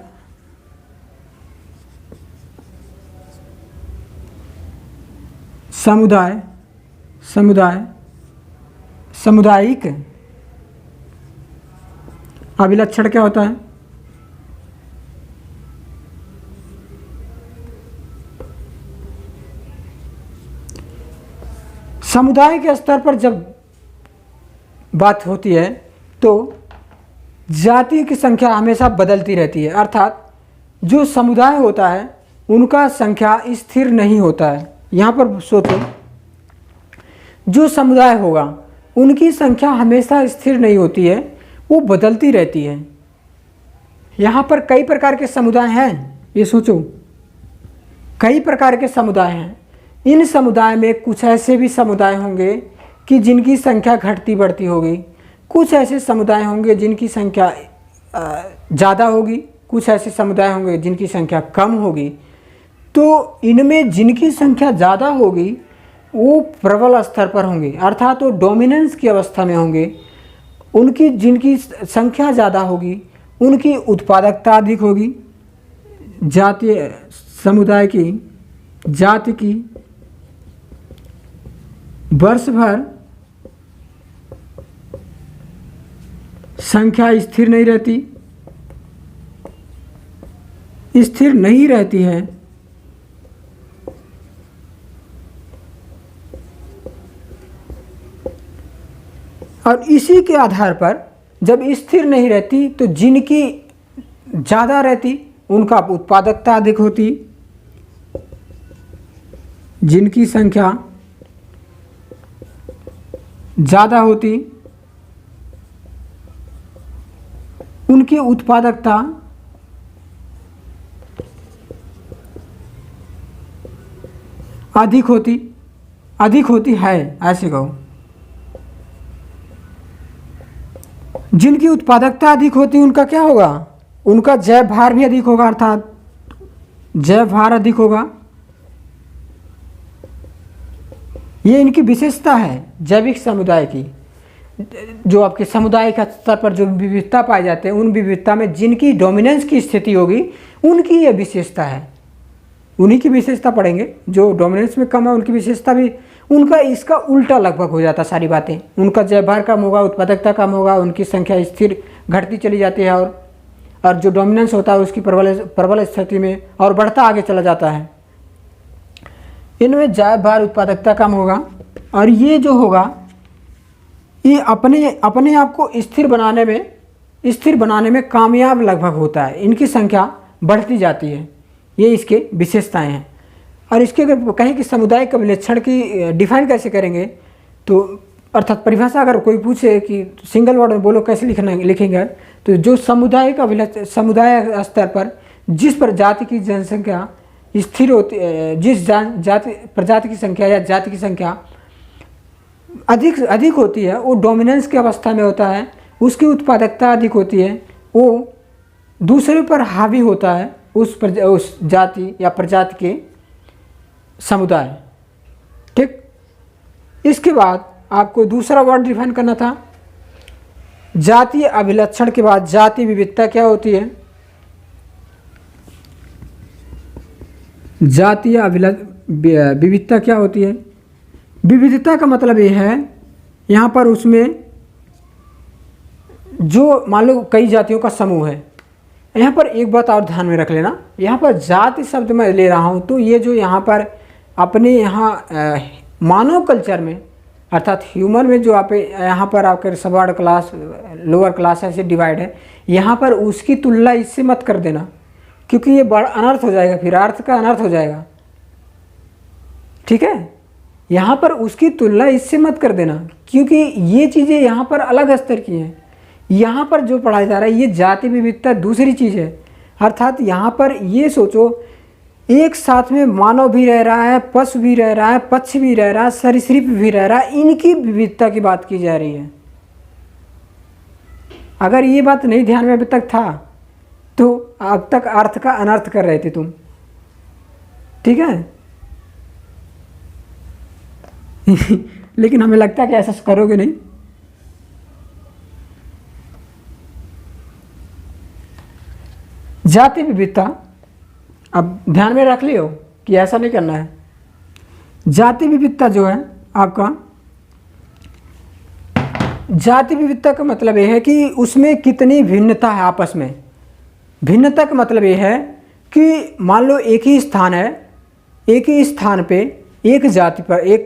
सामुदायिक अभिलक्षण क्या होता है, समुदाय के स्तर पर जब बात होती है तो जाति की संख्या हमेशा बदलती रहती है, अर्थात जो समुदाय होता है उनका संख्या स्थिर नहीं होता है। यहाँ पर सोचो, जो समुदाय होगा उनकी संख्या हमेशा स्थिर नहीं होती है, वो बदलती रहती है। यहाँ पर कई प्रकार के समुदाय हैं, ये सोचो कई प्रकार के समुदाय हैं। इन समुदाय में कुछ ऐसे भी समुदाय होंगे कि जिनकी संख्या घटती बढ़ती होगी, कुछ ऐसे समुदाय होंगे जिनकी संख्या ज़्यादा होगी, कुछ ऐसे समुदाय होंगे जिनकी संख्या कम होगी। तो इनमें जिनकी संख्या ज़्यादा होगी वो प्रबल स्तर पर होंगे, अर्थात वो डोमिनेंस की अवस्था में होंगे। उनकी जिनकी संख्या ज़्यादा होगी उनकी उत्पादकता अधिक होगी, जातीय समुदाय की जाति की वर्ष भर संख्या स्थिर नहीं रहती है। और इसी के आधार पर जब स्थिर नहीं रहती तो जिनकी ज़्यादा रहती उनका उत्पादकता अधिक होती, जिनकी संख्या ज़्यादा होती, उनकी उत्पादकता अधिक होती है, ऐसे कहो। जिनकी उत्पादकता अधिक होती उनका क्या होगा, उनका जैव भार भी अधिक होगा, अर्थात जैव भार अधिक होगा। ये इनकी विशेषता है जैविक समुदाय की। जो आपके समुदाय का स्तर पर जो विविधता पाए जाते हैं, उन विविधता में जिनकी डोमिनेंस की स्थिति होगी उनकी ये विशेषता है, उन्हीं की विशेषता पढ़ेंगे। जो डोमिनेंस में कम है उनकी विशेषता भी, उनका इसका उल्टा लगभग हो जाता सारी बातें। उनका जैव भार कम होगा, उत्पादकता कम होगा, उनकी संख्या स्थिर घटती चली जाती है, और जो डोमिनेंस होता है उसकी प्रबल स्थिति में और बढ़ता आगे चला जाता है। इनमें जैव भार उत्पादकता कम होगा, और ये जो होगा ये अपने आप को स्थिर बनाने में कामयाब लगभग होता है। इनकी संख्या बढ़ती जाती है, ये इसके विशेषताएं हैं। और इसके अगर कहें कि समुदाय का विलक्षण की डिफाइन कैसे करेंगे, तो अर्थात परिभाषा अगर कोई पूछे कि सिंगल वर्ड में बोलो कैसे लिखेंगे, तो जो समुदाय समुदाय स्तर पर जिस प्रजाति की जनसंख्या स्थिर होती, जिस प्रजाति की संख्या या जाति की संख्या अधिक होती है, वो डोमिनेंस की अवस्था में होता है, उसकी उत्पादकता अधिक होती है, वो दूसरे पर हावी होता है, उस जाति या प्रजाति के समुदाय। ठीक, इसके बाद आपको दूसरा वर्ड डिफाइन करना था। जातीय अभिलक्षण के बाद जाति विविधता क्या होती है? जातीय विविधता क्या होती है? विविधता का मतलब ये है, यहाँ पर उसमें जो मान लो कई जातियों का समूह है। यहाँ पर एक बात और ध्यान में रख लेना, यहाँ पर जाति शब्द मैं ले रहा हूँ तो ये जो यहाँ पर अपने यहाँ मानव कल्चर में अर्थात ह्यूमन में जो आप यहाँ पर आपके सबऑर्डर क्लास लोअर क्लास ऐसे डिवाइड है, यहाँ पर उसकी तुलना इससे मत कर देना, क्योंकि ये बड़ा अनर्थ हो जाएगा, फिर अर्थ का अनर्थ हो जाएगा। ठीक है, यहाँ पर उसकी तुलना इससे मत कर देना, क्योंकि ये चीज़ें यहाँ पर अलग स्तर की हैं। यहाँ पर जो पढ़ाया जा रहा है ये जाति विविधता दूसरी चीज़ है। अर्थात यहाँ पर ये सोचो, एक साथ में मानव भी रह रहा है, पशु भी रह रहा है, पक्षी भी रह रहा है, सरीसृप भी रह रहा है, इनकी विविधता की बात की जा रही है। अगर ये बात नहीं ध्यान में अभी तक था तो अब तक अर्थ का अनर्थ कर रहे थे तुम। ठीक है लेकिन हमें लगता है कि ऐसा करोगे नहीं। जाति विविधता अब ध्यान में रख लियो कि ऐसा नहीं करना है। जाति विविधता जो है आपका, जाति विविधता का मतलब यह है कि उसमें कितनी भिन्नता है आपस में। भिन्नता का मतलब यह है कि मान लो एक ही स्थान है, एक ही स्थान पे एक जाति पर एक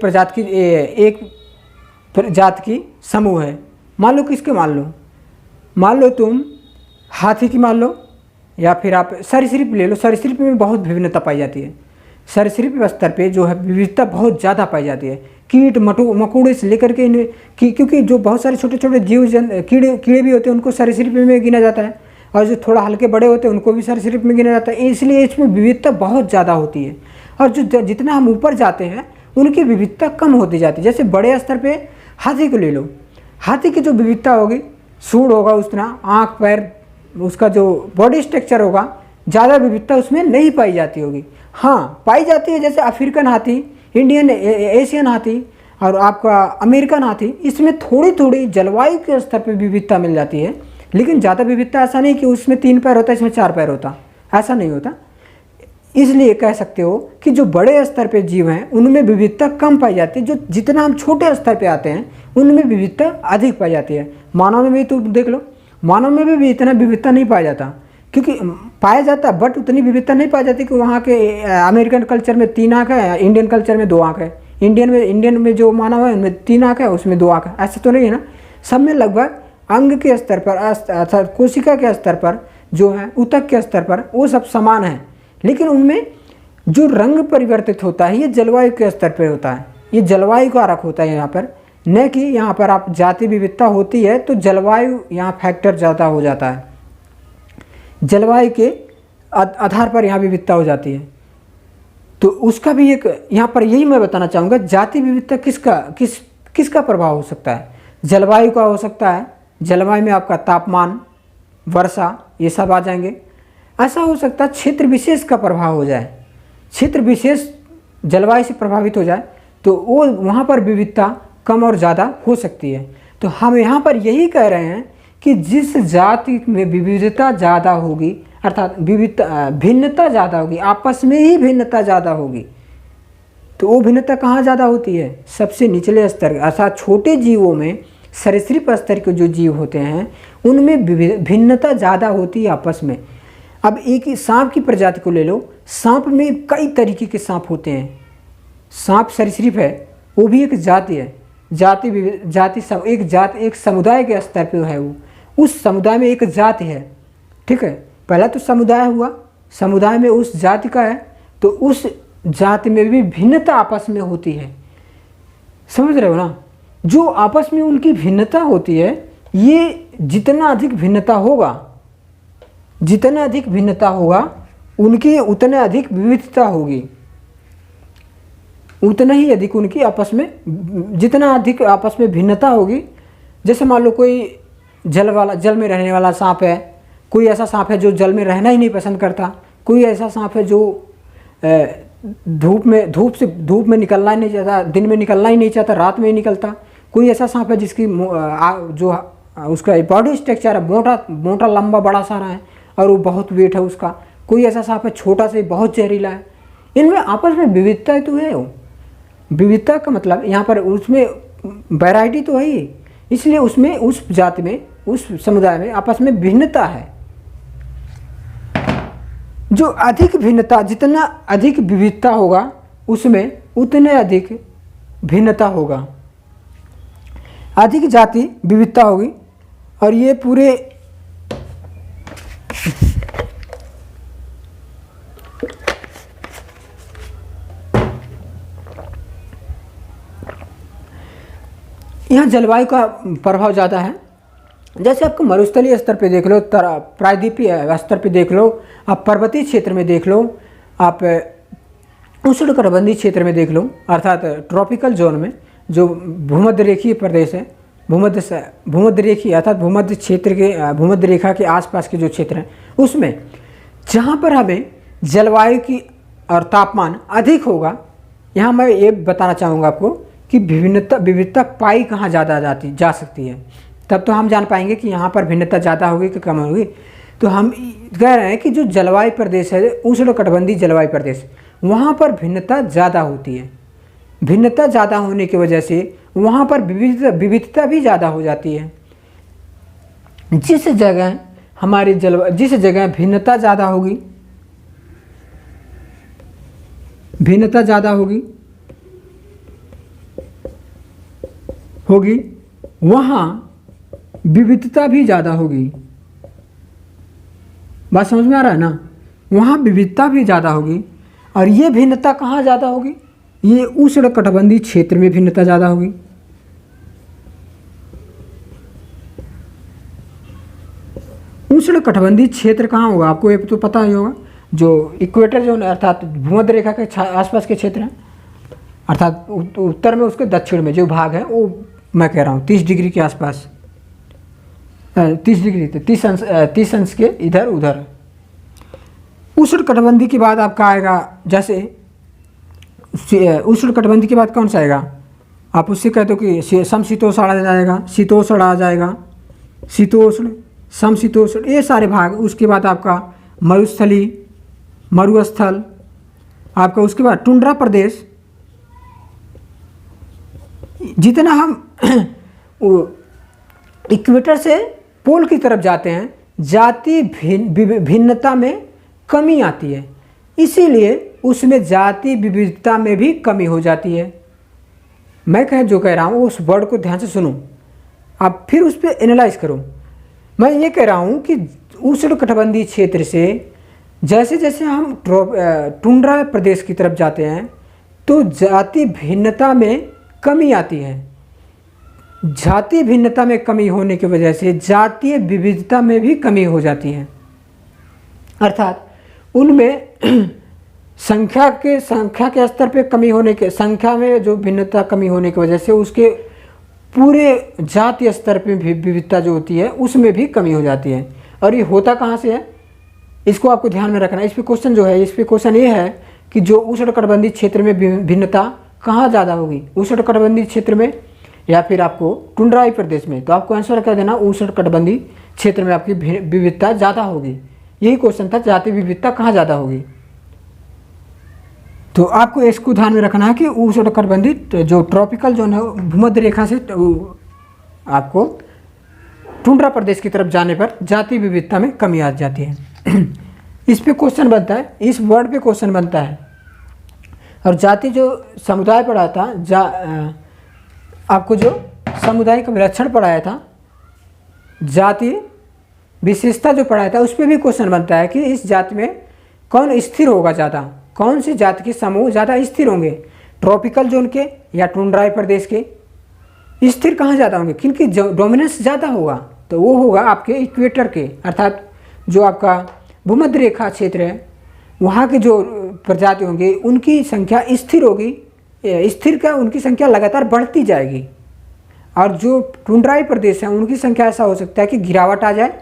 जाति की समूह है। मान लो किसके मान लो तुम हाथी की मान लो, या फिर आप सरीसृप ले लो। सरीसृप में बहुत विभिन्नता पाई जाती है। सरीसृप स्तर पे जो है विविधता बहुत ज़्यादा पाई जाती है। कीट मकोड़े से लेकर के क्योंकि जो बहुत सारे छोटे छोटे कीड़े भी होते हैं उनको सरीसृप में गिना जाता है, और जो थोड़ा हल्के बड़े होते हैं उनको भी सरीसृप में गिना जाता है। इसलिए इसमें विविधता बहुत ज़्यादा होती है, और जो जितना हम ऊपर जाते हैं उनकी विविधता कम होती जाती है। जैसे बड़े स्तर पे हाथी को ले लो, हाथी की जो विविधता होगी, सूंड होगा उतना, आँख पैर, उसका जो बॉडी स्ट्रक्चर होगा, ज़्यादा विविधता उसमें नहीं पाई जाती होगी। हाँ पाई जाती है, जैसे अफ्रीकन हाथी, इंडियन एशियन हाथी और आपका अमेरिकन हाथी, इसमें थोड़ी थोड़ी जलवायु के स्तर पर विविधता मिल जाती है। लेकिन ज़्यादा विविधता ऐसा नहीं कि उसमें 3 पैर होता है इसमें 4 पैर होता, ऐसा नहीं होता। इसलिए कह सकते हो कि जो बड़े स्तर पे जीव हैं उनमें विविधता कम पाई जाती है। जो जितना हम छोटे स्तर पे आते हैं उनमें विविधता अधिक पाई जाती है। मानव में भी तो देख लो, मानव में भी इतना विविधता नहीं पाया जाता, क्योंकि पाया जाता बट उतनी विविधता नहीं पाई जाती कि वहाँ के अमेरिकन कल्चर में 3 आँख है, इंडियन कल्चर में 2 आँख है। इंडियन में जो मानव है उनमें 3 आँख है, उसमें 2 आँख है, ऐसा तो नहीं है ना। सब में लगभग अंग के स्तर पर अर्थात कोशिका के स्तर पर जो है, ऊतक के स्तर पर वो सब समान है। लेकिन उनमें जो रंग परिवर्तित होता है ये जलवायु के स्तर पर होता है, ये जलवायु का कारक होता है यहाँ पर। न कि यहाँ पर आप जाति विविधता होती है तो जलवायु यहाँ फैक्टर ज़्यादा हो जाता है, जलवायु के आधार पर यहाँ विविधता हो जाती है। तो उसका भी एक यहाँ पर यही मैं बताना चाहूँगा, जाति विविधता किसका प्रभाव हो सकता है? जलवायु का हो सकता है। जलवायु में आपका तापमान, वर्षा, ये सब आ जाएंगे। ऐसा हो सकता है क्षेत्र विशेष का प्रभाव हो जाए, क्षेत्र विशेष जलवायु से प्रभावित हो जाए तो वो वहाँ पर विविधता कम और ज़्यादा हो सकती है। तो हम यहाँ पर यही कह रहे हैं कि जिस जाति में विविधता ज़्यादा होगी, अर्थात भिन्नता ज़्यादा होगी, आपस में ही भिन्नता ज़्यादा होगी, तो वो भिन्नता कहाँ ज़्यादा होती है? सबसे निचले स्तर, अर्थात छोटे जीवों में, सरीसृप स्तर के जो जीव होते हैं उनमें भिन्नता ज़्यादा होती है आपस में। अब एक ही सांप की प्रजाति को ले लो, सांप में कई तरीके के सांप होते हैं। सांप सरीसृप है, वो भी एक जाति है, एक समुदाय के स्तर पे है, वो उस समुदाय में एक जाति है, ठीक है। पहला तो समुदाय हुआ, समुदाय में उस जाति का है, तो उस जाति में भी भिन्नता आपस में होती है, समझ रहे हो ना। जो आपस में उनकी भिन्नता होती है, ये जितना अधिक भिन्नता होगा उनकी उतने अधिक विविधता होगी, उतना ही अधिक उनकी आपस में, जितना अधिक आपस में भिन्नता होगी। जैसे मान लो कोई जल में रहने वाला सांप है, कोई ऐसा सांप है जो जल में रहना ही नहीं पसंद करता, कोई ऐसा सांप है जो धूप में निकलना ही नहीं चाहता, दिन में निकलना ही नहीं चाहता, रात में ही निकलता। कोई ऐसा सांप है जिसकी जो उसका बॉडी स्ट्रक्चर है मोटा लंबा बड़ा सारा है और वो बहुत वेट है उसका। कोई ऐसा सांप है छोटा से बहुत जहरीला है। इनमें आपस में विविधता तो है। वो विविधता का मतलब यहाँ पर उसमें वैरायटी तो है ही, इसलिए उसमें उस जाति में, उस समुदाय में आपस में भिन्नता है। जो अधिक भिन्नता, जितना अधिक विविधता होगा उसमें उतने अधिक भिन्नता होगा, अधिक जाति विविधता होगी। और ये पूरे यहाँ जलवायु का प्रभाव ज़्यादा है। जैसे आपको मरुस्थलीय स्तर पे देख लो, प्रायद्वीपीय स्तर पे देख लो, आप पर्वतीय क्षेत्र में देख लो, आप उष्णकटिबंधीय क्षेत्र में देख लो, अर्थात ट्रॉपिकल जोन में जो भूमध्य रेखीय प्रदेश है, भूमध्य रेखीय अर्थात भूमध्य क्षेत्र के, भूमध्य रेखा के आसपास के जो क्षेत्र हैं उसमें जहाँ पर हमें जलवायु की और तापमान अधिक होगा, यहाँ मैं ये बताना चाहूँगा आपको कि विविधता पाई कहाँ ज़्यादा जा सकती है। तब तो हम जान पाएंगे कि यहाँ पर भिन्नता ज़्यादा होगी कि कम होगी। तो हम कह रहे हैं कि जो जलवायु प्रदेश है, उष्णकटिबंधीय जलवायु प्रदेश, वहाँ पर भिन्नता ज़्यादा होती है। भिन्नता ज़्यादा होने की वजह से वहाँ पर विविधता भी ज़्यादा हो जाती है। जिस जगह भिन्नता ज़्यादा होगी वहाँ विविधता भी ज़्यादा होगी। बात समझ में आ रहा है ना? वहाँ विविधता भी ज़्यादा होगी। और ये भिन्नता कहाँ ज़्यादा होगी? ये उष्णकटिबंधीय क्षेत्र में भिन्नता ज़्यादा होगी। उष्णकटिबंधीय क्षेत्र कहाँ होगा? आपको ये तो पता ही होगा, जो इक्वेटर जोन अर्थात भूमध्य रेखा के आसपास के क्षेत्र हैं, अर्थात उत्तर में उसके दक्षिण में जो भाग है वो मैं कह रहा हूँ 30 डिग्री के आसपास, 30 डिग्री 30 अंश के इधर उधर। उष्णकटिबंधीय के बाद आपका आएगा, जैसे उष्णकटिबंधीय के बाद कौन सा आएगा? आप उससे कहते हो कि समशीतोष्ण आ जाएगा, शीतोष्ण आ जाएगा, शीतोष्ण, समशीतोष्ण, ये सारे भाग। उसके बाद आपका मरुस्थल, आपका उसके बाद टुंड्रा प्रदेश। जितना हम इक्वेटर से पोल की तरफ जाते हैं, जाति भिन्नता में कमी आती है, इसीलिए उसमें जाति विविधता में भी कमी हो जाती है। मैं जो कह रहा हूँ उस वर्ड को ध्यान से सुनो, आप फिर उस पर एनालाइज करो। मैं ये कह रहा हूँ कि उष्णकटिबंधीय क्षेत्र से जैसे जैसे हम टुंड्रा प्रदेश की तरफ जाते हैं तो जाति भिन्नता में कमी आती है। जातीय भिन्नता में कमी होने की वजह से जातीय विविधता में भी कमी हो जाती है। अर्थात उनमें संख्या के स्तर पे कमी होने के, संख्या में जो भिन्नता कमी होने की वजह से उसके पूरे जातीय स्तर पे भी विविधता जो होती है उसमें भी कमी हो जाती है। और ये होता कहाँ से है, इसको आपको ध्यान में रखना है। इस पे क्वेश्चन जो है, इस पे क्वेश्चन ये है कि जो उष्णकटिबंधीय क्षेत्र में भिन्नता कहाँ ज़्यादा होगी, उष्णकटिबंधीय क्षेत्र में या फिर आपको टुंड्राई प्रदेश में। तो आपको आंसर क्या देना, उष्णकटिबंधीय क्षेत्र में आपकी विविधता ज़्यादा होगी। यही क्वेश्चन था, जातीय विविधता कहाँ ज़्यादा होगी। तो आपको इसको ध्यान में रखना है कि उष्णकटिबंधीय जो ट्रॉपिकल जोन है भूमध्य रेखा से आपको टुंड्रा प्रदेश की तरफ जाने पर जातीय विविधता में कमी आ जाती है। इस पे क्वेश्चन बनता है, इस वर्ड पे क्वेश्चन बनता है। और जातीय जो समुदाय पढ़ाया था, आपको जो सामुदायिक विलक्षण पढ़ाया था, जातीय विशेषता जो पढ़ाया था, उस पर भी क्वेश्चन बनता है कि इस जाति में कौन स्थिर होगा ज़्यादा, कौन सी जाति के समूह ज़्यादा स्थिर होंगे, ट्रॉपिकल जोन के या टुंड्राई प्रदेश के। स्थिर कहाँ ज़्यादा होंगे, किनकी डोमिनेंस ज़्यादा होगा, तो वो होगा आपके इक्वेटर के, अर्थात जो आपका भूमध्य रेखा क्षेत्र है वहाँ के जो प्रजाति होंगे उनकी संख्या स्थिर होगी, स्थिर का उनकी संख्या लगातार बढ़ती जाएगी। और जो टुंड्राई प्रदेश है उनकी संख्या ऐसा हो सकता है कि गिरावट आ जाए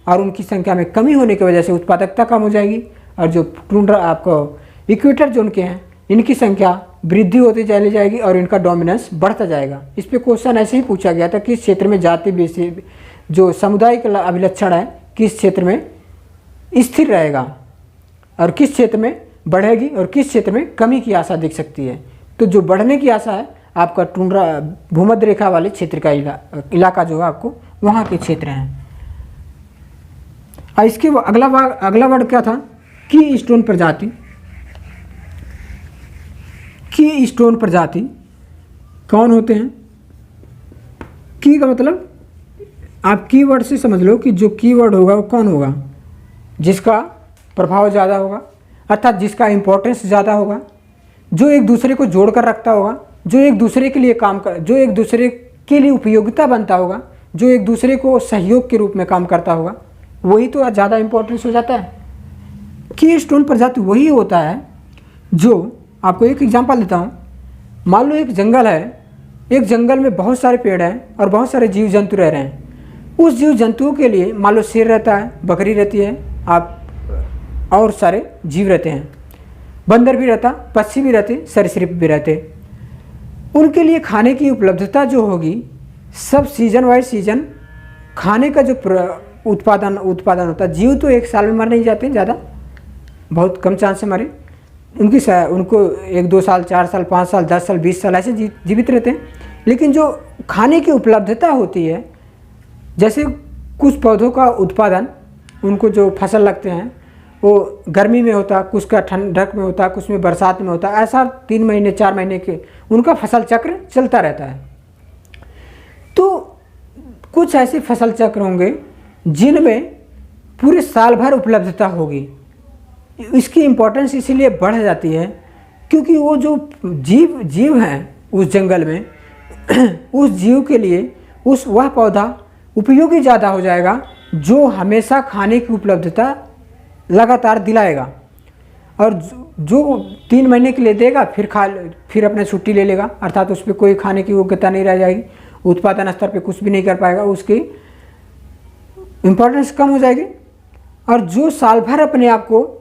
और उनकी संख्या में कमी होने की वजह से उत्पादकता कम हो जाएगी। और जो टुंड्रा आपको इक्वेटर जोन के हैं इनकी संख्या वृद्धि होती चली जाएगी और इनका डोमिनेंस बढ़ता जाएगा। इस पे क्वेश्चन ऐसे ही पूछा गया था कि इस क्षेत्र में जाति जो सामुदायिक अभिलक्षण है किस क्षेत्र में स्थिर रहेगा और किस क्षेत्र में बढ़ेगी और किस क्षेत्र में कमी की आशा दिख सकती है। तो जो बढ़ने की आशा है आपका टुंड्रा भूमध्य रेखा वाले क्षेत्र का इलाका जो है आपको वहाँ के क्षेत्र हैं। और इसके अगला वर्ड क्या था, की स्टोन प्रजाति। की स्टोन प्रजाति कौन होते हैं, की का मतलब आप कीवर्ड से समझ लो कि जो कीवर्ड होगा वो कौन होगा, जिसका प्रभाव ज़्यादा होगा, अर्थात जिसका इम्पोर्टेंस ज़्यादा होगा, जो एक दूसरे को जोड़ कर रखता होगा, जो एक दूसरे के लिए काम कर, जो एक दूसरे के लिए उपयोगिता बनता होगा, जो एक दूसरे को सहयोग के रूप में काम करता होगा, वही तो ज़्यादा इम्पोर्टेंस हो जाता है। की स्टोन प्रजाति वही होता है जो, आपको एक एग्जांपल देता हूँ। मान लो एक जंगल है, एक जंगल में बहुत सारे पेड़ हैं और बहुत सारे जीव जंतु रह रहे हैं। उस जीव जंतुओं के लिए मान लो शेर रहता है, बकरी रहती है, आप और सारे जीव रहते हैं, बंदर भी रहता, पक्षी भी रहते, सरीसृप भी रहते। उनके लिए खाने की उपलब्धता जो होगी सब सीजन वाइज सीजन खाने का जो उत्पादन होता है। जीव तो एक साल में मर नहीं जाते, ज़्यादा बहुत कम चांस से मरे, उनको 1-2 साल 4 साल 5 साल 10 साल 20 साल ऐसे जीवित रहते हैं। लेकिन जो खाने की उपलब्धता होती है, जैसे कुछ पौधों का उत्पादन, उनको जो फसल लगते हैं वो गर्मी में होता, कुछ का ठंडक में होता, कुछ में बरसात में होता, ऐसा 3 महीने 4 महीने के उनका फसल चक्र चलता रहता है। तो कुछ ऐसे फसल चक्र होंगे जिनमें पूरे साल भर उपलब्धता होगी। इसकी इम्पोर्टेंस इसीलिए बढ़ जाती है क्योंकि वो जो जीव हैं उस जंगल में उस जीव के लिए वह पौधा उपयोगी ज़्यादा हो जाएगा जो हमेशा खाने की उपलब्धता लगातार दिलाएगा। और जो 3 महीने के लिए देगा फिर अपने छुट्टी ले लेगा, अर्थात उस पर कोई खाने की योग्यता नहीं रह जाएगी, उत्पादन स्तर पे कुछ भी नहीं कर पाएगा, उसकी इम्पोर्टेंस कम हो जाएगी। और जो साल भर अपने आप को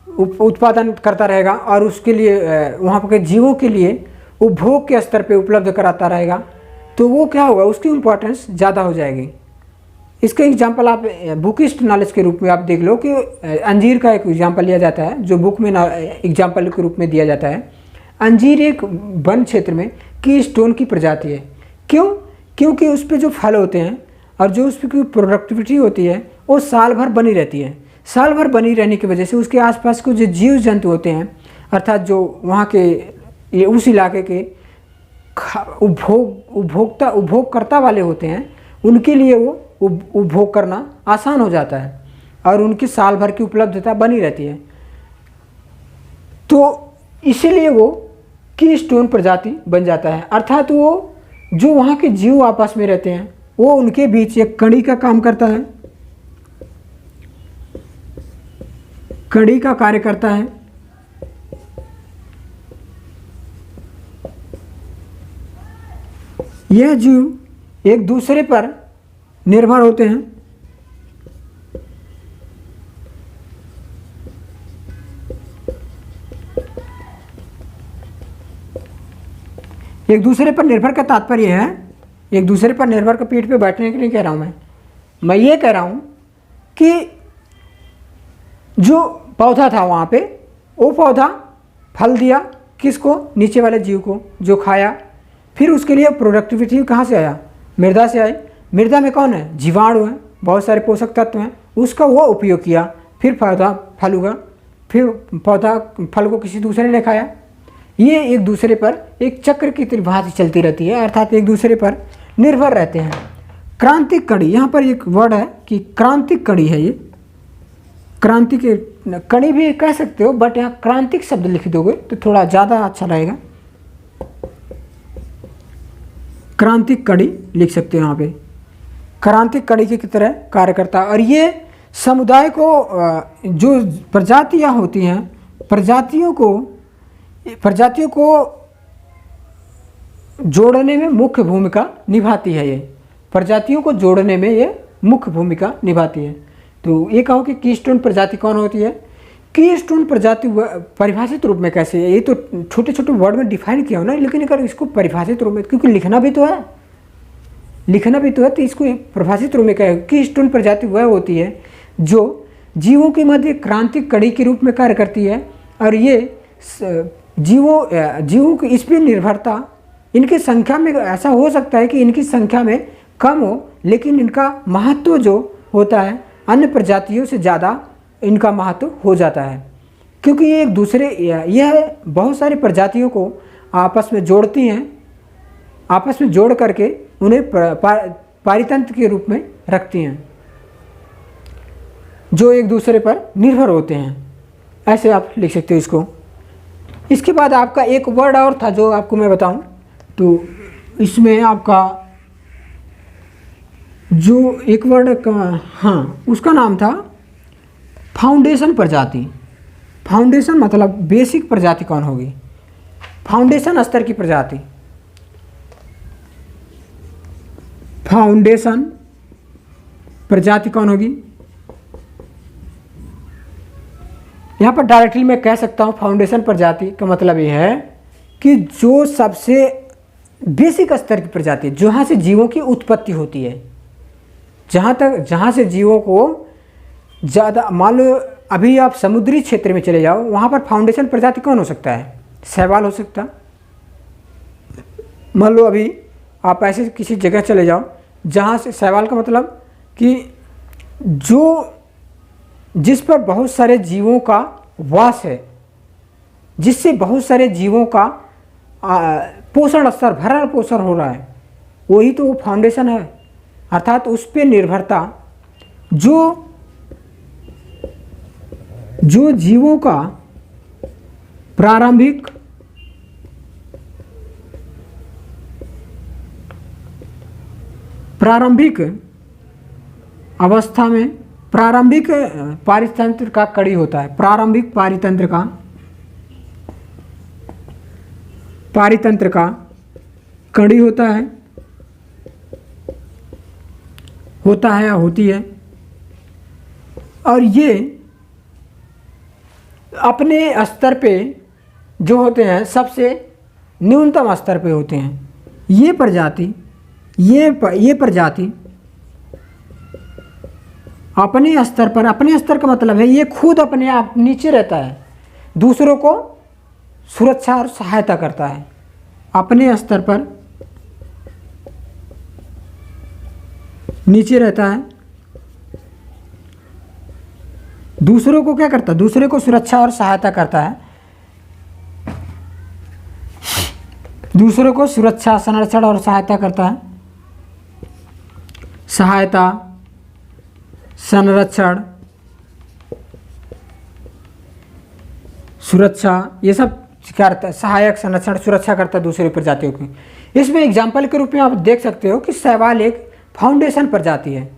उत्पादन करता रहेगा और उसके लिए वहाँ के जीवों के लिए उपभोग के स्तर पे उपलब्ध कराता रहेगा, तो वो क्या होगा, उसकी इम्पोर्टेंस ज़्यादा हो जाएगी। इसका एग्जाम्पल आप बुकिस्ट नॉलेज के रूप में आप देख लो कि अंजीर का एक एग्जाम्पल लिया जाता है जो बुक में एग्जाम्पल के रूप में दिया जाता है। अंजीर एक वन क्षेत्र में की स्टोन की प्रजाति है। क्यों? क्योंकि उस पर जो फल होते हैं और जो उस पर प्रोडक्टिविटी होती है वो साल भर बनी रहती है। साल भर बनी रहने की वजह से उसके आसपास के जो जीव जंतु होते हैं, अर्थात जो वहाँ के उस इलाके के उपभोगकर्ता वाले होते हैं, उनके लिए वो उपभोग करना आसान हो जाता है और उनकी साल भर की उपलब्धता बनी रहती है। तो इसीलिए वो की स्टोन प्रजाति बन जाता है, अर्थात वो जो वहाँ के जीव आपस में रहते हैं वो उनके बीच एक कड़ी का काम करता है, कड़ी का कार्य करता है। यह जीव एक दूसरे पर निर्भर होते हैं। एक दूसरे पर निर्भर का तात्पर्य है, एक दूसरे पर निर्भर का पीठ पे बैठने के नहीं कह रहा हूँ मैं ये कह रहा हूँ कि जो पौधा था वहाँ पे, वो पौधा फल दिया किसको, नीचे वाले जीव को, जो खाया। फिर उसके लिए प्रोडक्टिविटी कहाँ से आया, मृदा से आई। मृदा में कौन है, जीवाणु है, बहुत सारे पोषक तत्व हैं, उसका वो उपयोग किया, फिर पौधा फल हुआ, फिर पौधा फल को किसी दूसरे ने खाया। ये एक दूसरे पर एक चक्र की भांति चलती रहती है, अर्थात एक दूसरे पर निर्भर रहते हैं। क्रांतिक कड़ी, यहाँ पर एक वर्ड है कि क्रांतिक कड़ी है। ये क्रांति के कड़ी भी कह सकते हो, बट यहाँ क्रांतिक शब्द लिख दोगे तो थोड़ा ज़्यादा अच्छा रहेगा। क्रांतिक कड़ी लिख सकते हो यहाँ पे, क्रांतिक कड़ी की तरह कार्य करता है। और ये समुदाय को जो प्रजातियाँ होती हैं, प्रजातियों को जोड़ने में मुख्य भूमिका निभाती है। ये प्रजातियों को जोड़ने में ये मुख्य भूमिका निभाती है। तो ये कहो कि कीस्टोन प्रजाति कौन होती है। कीस्टोन प्रजाति परिभाषित रूप में कैसे है, ये तो छोटे छोटे वर्ड में डिफाइन किया हो ना, लेकिन अगर इसको परिभाषित रूप में, क्योंकि लिखना भी तो है, तो इसको परिभाषित रूप में क्या है। कीस्टोन प्रजाति वह होती है जो जीवों के मध्य क्रांतिक कड़ी के रूप में कार्य करती है। और ये जीवों की इस पर निर्भरता, इनकी संख्या में ऐसा हो सकता है कि इनकी संख्या में कम हो, लेकिन इनका महत्व जो होता है अन्य प्रजातियों से ज़्यादा इनका महत्व हो जाता है, क्योंकि ये एक दूसरे, यह बहुत सारी प्रजातियों को आपस में जोड़ती हैं, आपस में जोड़ करके उन्हें पारितंत्र के रूप में रखती हैं, जो एक दूसरे पर निर्भर होते हैं। ऐसे आप लिख सकते हो इसको। इसके बाद आपका एक वर्ड और था जो आपको मैं बताऊं, तो इसमें आपका जो एक वर्ड का, हाँ, उसका नाम था फाउंडेशन प्रजाति। फाउंडेशन मतलब बेसिक प्रजाति कौन होगी, फाउंडेशन स्तर की प्रजाति। फाउंडेशन प्रजाति कौन होगी। यहाँ पर डायरेक्टली मैं कह सकता हूँ फाउंडेशन प्रजाति का मतलब यह है कि जो सबसे बेसिक स्तर की प्रजाति, जहाँ से जीवों की उत्पत्ति होती है, जहाँ से जीवों को ज़्यादा, मान लो अभी आप समुद्री क्षेत्र में चले जाओ, वहाँ पर फाउंडेशन प्रजाति कौन हो सकता है, शैवाल हो सकता है। मान लो अभी आप ऐसे किसी जगह चले जाओ जहाँ से, शैवाल का मतलब कि जिस पर बहुत सारे जीवों का वास है, जिससे बहुत सारे जीवों का पोषण स्तर, भरण पोषण हो रहा है, वही तो वो फाउंडेशन है। अर्थात उस पर निर्भरता, जो जीवों का प्रारंभिक अवस्था में, प्रारंभिक पारितंत्र का कड़ी होता है, प्रारंभिक पारितंत्र का कड़ी होता है या होती है। और ये अपने स्तर पे जो होते हैं सबसे न्यूनतम स्तर पे होते हैं। ये प्रजाति अपने स्तर पर, अपने स्तर का मतलब है ये खुद अपने आप नीचे रहता है, दूसरों को सुरक्षा और सहायता करता है। अपने स्तर पर नीचे रहता है, दूसरों को क्या करता है, दूसरे को सुरक्षा और सहायता करता है, दूसरों को सुरक्षा, संरक्षण और सहायता करता है। सहायता, संरक्षण, सुरक्षा, ये सब करता, सहायक संरक्षण सुरक्षा करता दूसरी प्रजातियों की। इसमें एग्जाम्पल के रूप में आप देख सकते हो कि शैवाल एक फाउंडेशन प्रजाति है।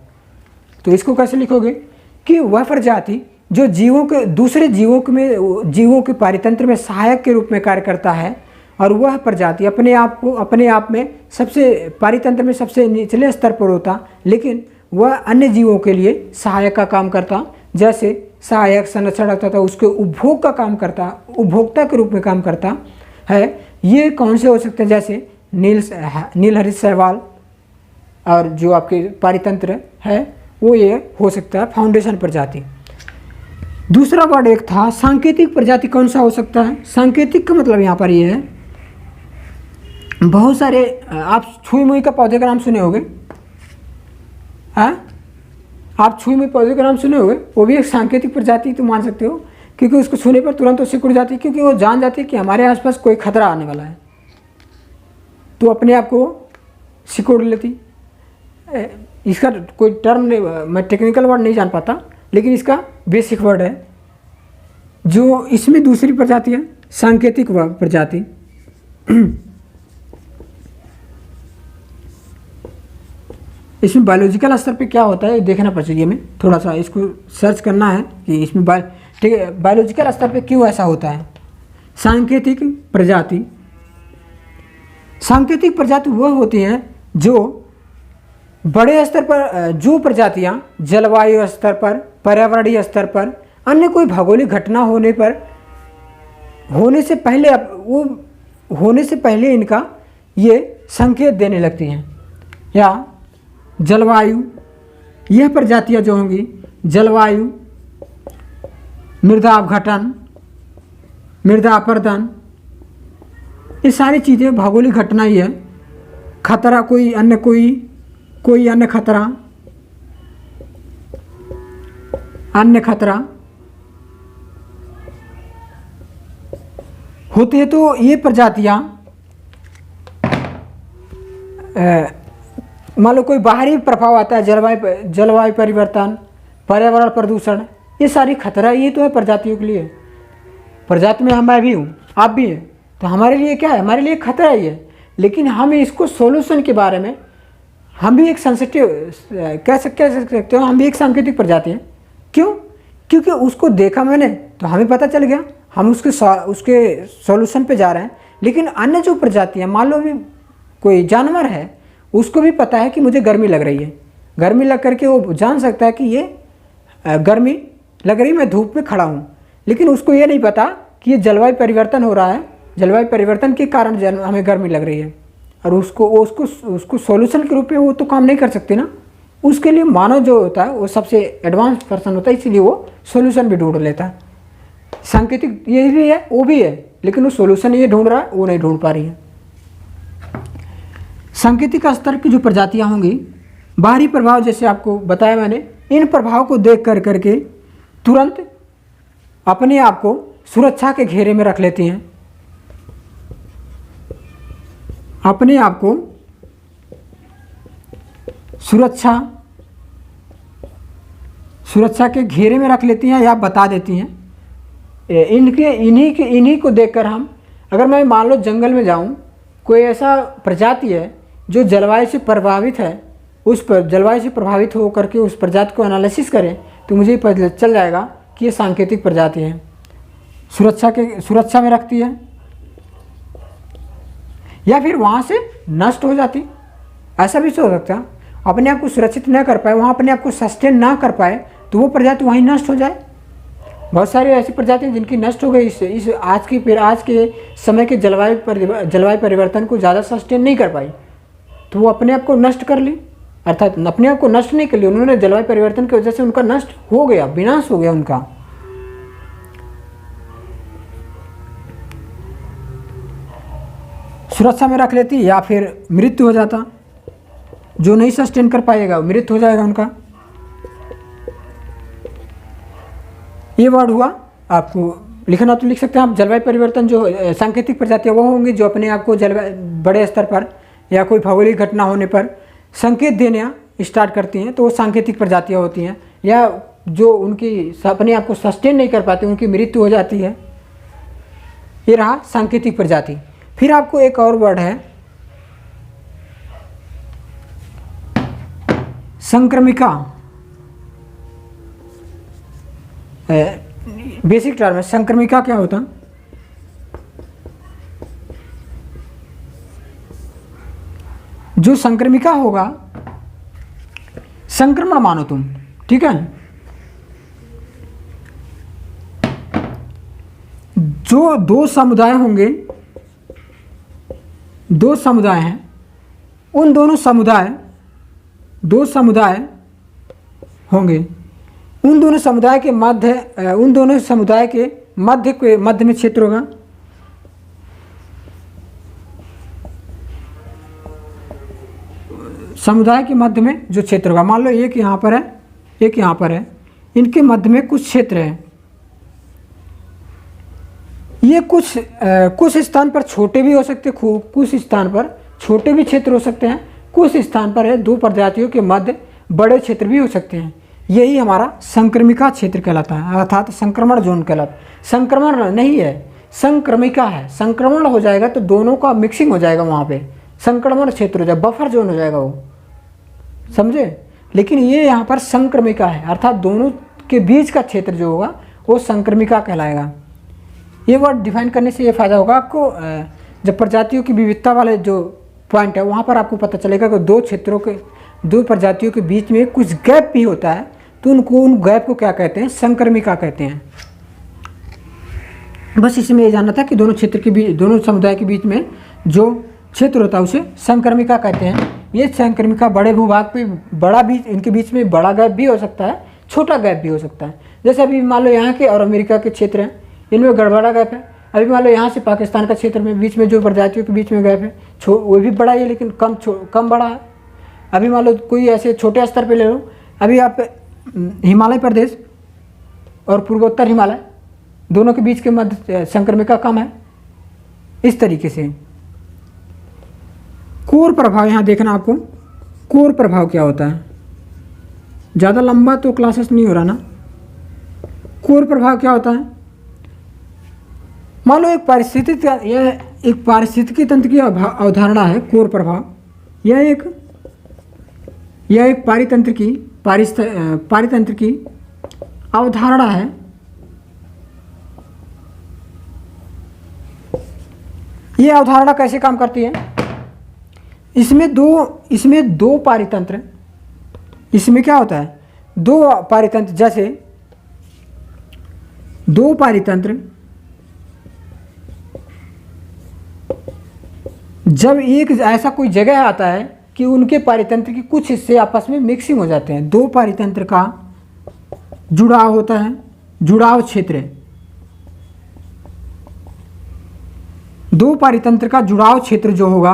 तो इसको कैसे लिखोगे कि वह प्रजाति जो जीवों के दूसरे जीवों के पारितंत्र में सहायक के रूप में कार्य करता है, और वह प्रजाति अपने आप में सबसे पारितंत्र में सबसे निचले स्तर पर होता, लेकिन वह अन्य जीवों के लिए सहायक का काम करता, जैसे सहायक संरक्षण रखता था, उसके उपभोग का काम करता, उपभोक्ता के रूप में काम करता है। ये कौन से हो सकते हैं, जैसे नीलहरित शैवाल, और जो आपके पारितंत्र है वो ये हो सकता है फाउंडेशन प्रजाति। दूसरा वर्ड एक था सांकेतिक प्रजाति। कौन सा हो सकता है? सांकेतिक का मतलब यहाँ पर ये है, बहुत सारे आप छुई मुई का पौधे का नाम सुने होंगे, आप छुई मुई पौधे का नाम सुने होंगे, वो भी एक सांकेतिक प्रजाति तो मान सकते हो, क्योंकि उसको छूने पर तुरंत वो सिकुड़ जाती है, क्योंकि वो जान जाती है कि हमारे आसपास कोई खतरा आने वाला है, तो अपने आप को सिकुड़ लेती। इसका कोई टर्म नहीं, मैं टेक्निकल वर्ड नहीं जान पाता, लेकिन इसका बेसिक वर्ड है। जो इसमें दूसरी प्रजाति है सांकेतिक प्रजाति। इसमें बायोलॉजिकल स्तर पे क्या होता है देखना पड़ेगा, हमें थोड़ा सा इसको सर्च करना है कि इसमें ठीक है बायोलॉजिकल स्तर पे क्यों ऐसा होता है। सांकेतिक प्रजाति, सांकेतिक प्रजाति वह होती हैं जो बड़े स्तर पर, जो प्रजातियां जलवायु स्तर पर, पर्यावरणीय स्तर पर, अन्य कोई भौगोलिक घटना होने से पहले इनका ये संकेत देने लगती हैं। या जलवायु, यह प्रजातियां जो होंगी जलवायु, मृदा अपघटन, मृदा अपरदन, ये सारी चीज़ें भौगोलिक घटना ही है। खतरा, कोई अन्य खतरा होते हैं, तो ये प्रजातियां मान लो कोई बाहरी प्रभाव आता है, जलवायु परिवर्तन, पर्यावरण प्रदूषण, ये सारी खतरा ये तो है प्रजातियों के लिए। प्रजाति में मैं भी हूँ, आप भी हैं, तो हमारे लिए क्या है, हमारे लिए खतरा ही है। लेकिन हम इसको सॉल्यूशन के बारे में, हम भी एक सेंसिटिव कह सकते हो, हम भी एक सांकेतिक प्रजाति हैं। क्यों? क्योंकि उसको देखा मैंने तो हमें पता चल गया, हम उसके सॉल्यूशन पे जा रहे हैं। लेकिन अन्य जो प्रजातियाँ, मान लो भी कोई जानवर है, उसको भी पता है कि मुझे गर्मी लग रही है, गर्मी लग करके वो जान सकता है कि ये गर्मी लग रही, मैं धूप में खड़ा हूँ, लेकिन उसको ये नहीं पता कि ये जलवायु परिवर्तन हो रहा है, जलवायु परिवर्तन के कारण हमें गर्मी लग रही है। और उसको सॉल्यूशन के रूप में वो तो काम नहीं कर सकते ना, उसके लिए मानव जो होता है वो सबसे एडवांस पर्सन होता है, इसीलिए वो सॉल्यूशन भी ढूंढ लेता है। सांकेतिक ये भी है, वो भी है, लेकिन वो सॉल्यूशन ये ढूंढ रहा है, वो नहीं ढूंढ पा रही है। सांकेतिक स्तर की जो प्रजातियां होंगी, बाहरी प्रभाव जैसे आपको बताया मैंने, इन प्रभाव को देख करके तुरंत अपने आप को सुरक्षा के घेरे में रख लेती हैं, अपने आप को सुरक्षा के घेरे में रख लेती हैं या बता देती हैं। इन्हीं को देखकर हम, अगर मैं मान लो जंगल में जाऊं, कोई ऐसा प्रजाति है जो जलवायु से प्रभावित है, उस पर जलवायु से प्रभावित हो करके उस प्रजाति को एनालिसिस करें, तो मुझे पता चल जाएगा कि ये सांकेतिक प्रजाति है, सुरक्षा में रखती है, या फिर वहाँ से नष्ट हो जाती। ऐसा भी हो सकता है अपने आप को सुरक्षित न कर पाए, वहाँ अपने आप को सस्टेन ना कर पाए, तो वो प्रजाति वहीं नष्ट हो जाए। बहुत सारी ऐसी प्रजातियाँ जिनकी नष्ट हो गई इस आज के समय के जलवायु परिवर्तन को ज़्यादा सस्टेन नहीं कर पाई, तो वो अपने आप को नष्ट कर ली। अर्थात अपने आप को नष्ट नहीं कर लिया, उन्होंने जलवायु परिवर्तन की वजह से उनका नष्ट हो गया, विनाश हो गया उनका। सुरक्षा में रख लेती, या फिर मृत्यु हो जाता, जो नहीं सस्टेन कर पाएगा मृत्यु हो जाएगा उनका। ये वर्ड हुआ, आपको लिखना तो लिख सकते हैं आप। जलवायु परिवर्तन जो सांकेतिक प्रजातियाँ वो होंगी जो अपने आप को बड़े स्तर पर या कोई भौगोलिक घटना होने पर संकेत देना स्टार्ट करती हैं, तो वो सांकेतिक प्रजातियाँ होती हैं। या जो उनकी अपने आप को सस्टेन नहीं कर पाती, उनकी मृत्यु हो जाती है, ये रहा सांकेतिक प्रजाति। फिर आपको एक और वर्ड है संक्रमिका। बेसिक टर्म है संक्रमिका। क्या होता? जो संक्रमिका होगा, संक्रमण मानो तुम, ठीक है। जो दो समुदाय होंगे, दो समुदाय हैं, उन दोनों समुदाय, दो समुदाय होंगे, उन दोनों समुदाय के मध्य, उन दोनों समुदाय के मध्य में क्षेत्र होगा। समुदाय के मध्य में जो क्षेत्र होगा, मान लो एक यहाँ पर है, एक यहाँ पर है, इनके मध्य में कुछ क्षेत्र है। ये कुछ स्थान पर छोटे भी हो सकते हैं, कुछ स्थान पर छोटे भी क्षेत्र हो सकते हैं, कुछ स्थान पर है दो प्रजातियों के मध्य बड़े क्षेत्र भी हो सकते हैं। यही हमारा संक्रमिका क्षेत्र कहलाता है, अर्थात संक्रमण जोन कहलाता है। संक्रमण नहीं है, संक्रमिका है। संक्रमण हो जाएगा तो दोनों का मिक्सिंग हो जाएगा, वहाँ पे संक्रमण क्षेत्र हो जाएगा, बफर जोन हो जाएगा वो, समझे। लेकिन ये यहाँ पर संक्रमिका है, अर्थात दोनों के बीच का क्षेत्र जो होगा वो संक्रमिका कहलाएगा। ये वर्ड डिफाइन करने से ये फ़ायदा होगा आपको, जब प्रजातियों की विविधता वाले जो पॉइंट है वहाँ पर आपको पता चलेगा कि दो क्षेत्रों के, दो प्रजातियों के बीच में कुछ गैप भी होता है, तो उन गैप को क्या कहते हैं? संक्रमिका कहते हैं। बस इसमें ये जानना था कि दोनों क्षेत्र के बीच, दोनों समुदाय के बीच में जो क्षेत्र होता है उसे संक्रमिका कहते हैं। ये संक्रमिका बड़े भूभाग पे बड़ा भी, इनके बीच में बड़ा गैप भी हो सकता है, छोटा गैप भी हो सकता है। जैसे अभी मान लो यहाँ के और अमेरिका के क्षेत्र हैं, इनमें गड़बड़ा गैप है। अभी मान लो यहाँ से पाकिस्तान का क्षेत्र में बीच में जो प्रजातियों के बीच में गैप है, वो भी बड़ा है लेकिन कम बड़ा है। अभी मान लो कोई ऐसे छोटे स्तर पे ले लो, अभी आप हिमालय प्रदेश और पूर्वोत्तर हिमालय दोनों के बीच के मध्य संक्रमिका कम है। इस तरीके से कोर प्रभाव यहाँ देखना आपको, कोर प्रभाव क्या होता है। ज़्यादा लंबा तो क्लासेस नहीं हो रहा ना। कोर प्रभाव क्या होता है? मान लो एक पारिस्थितिकी तंत्र की अवधारणा है कोर प्रभाव। यह एक पारितंत्र की अवधारणा है। यह अवधारणा कैसे काम करती है? इसमें दो पारितंत्र, इसमें क्या होता है? दो पारितंत्र, जैसे दो पारितंत्र जब एक ऐसा कोई जगह आता है कि उनके पारितंत्र के कुछ हिस्से आपस में मिक्सिंग हो जाते हैं, दो पारितंत्र का जुड़ाव होता है, जुड़ाव क्षेत्र। दो पारितंत्र का जुड़ाव क्षेत्र जो होगा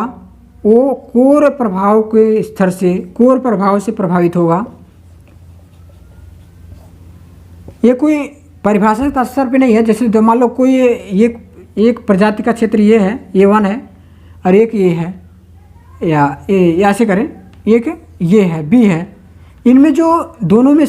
वो कोर प्रभाव के स्तर से, कोर प्रभाव से प्रभावित होगा। ये कोई परिभाषित स्तर पे नहीं है। जैसे मान लो कोई एक प्रजाति का क्षेत्र ये है, A1 है, और एक ये है, या ऐसे करें, एक ये है, B है। इनमें जो दोनों में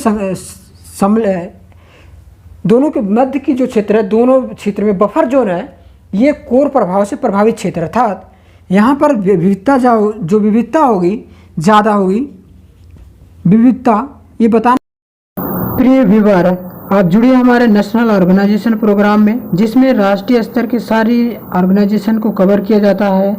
दोनों के मध्य की जो क्षेत्र है, दोनों क्षेत्र में बफर जोन है, ये कोर प्रभाव से प्रभावित क्षेत्र, अर्थात यहाँ पर विविधता जो विविधता होगी ज़्यादा होगी। विविधता ये बताना। प्रिय व्यूअर, आप जुड़िए हमारे नेशनल ऑर्गेनाइजेशन प्रोग्राम में, जिसमें राष्ट्रीय स्तर की सारी ऑर्गेनाइजेशन को कवर किया जाता है।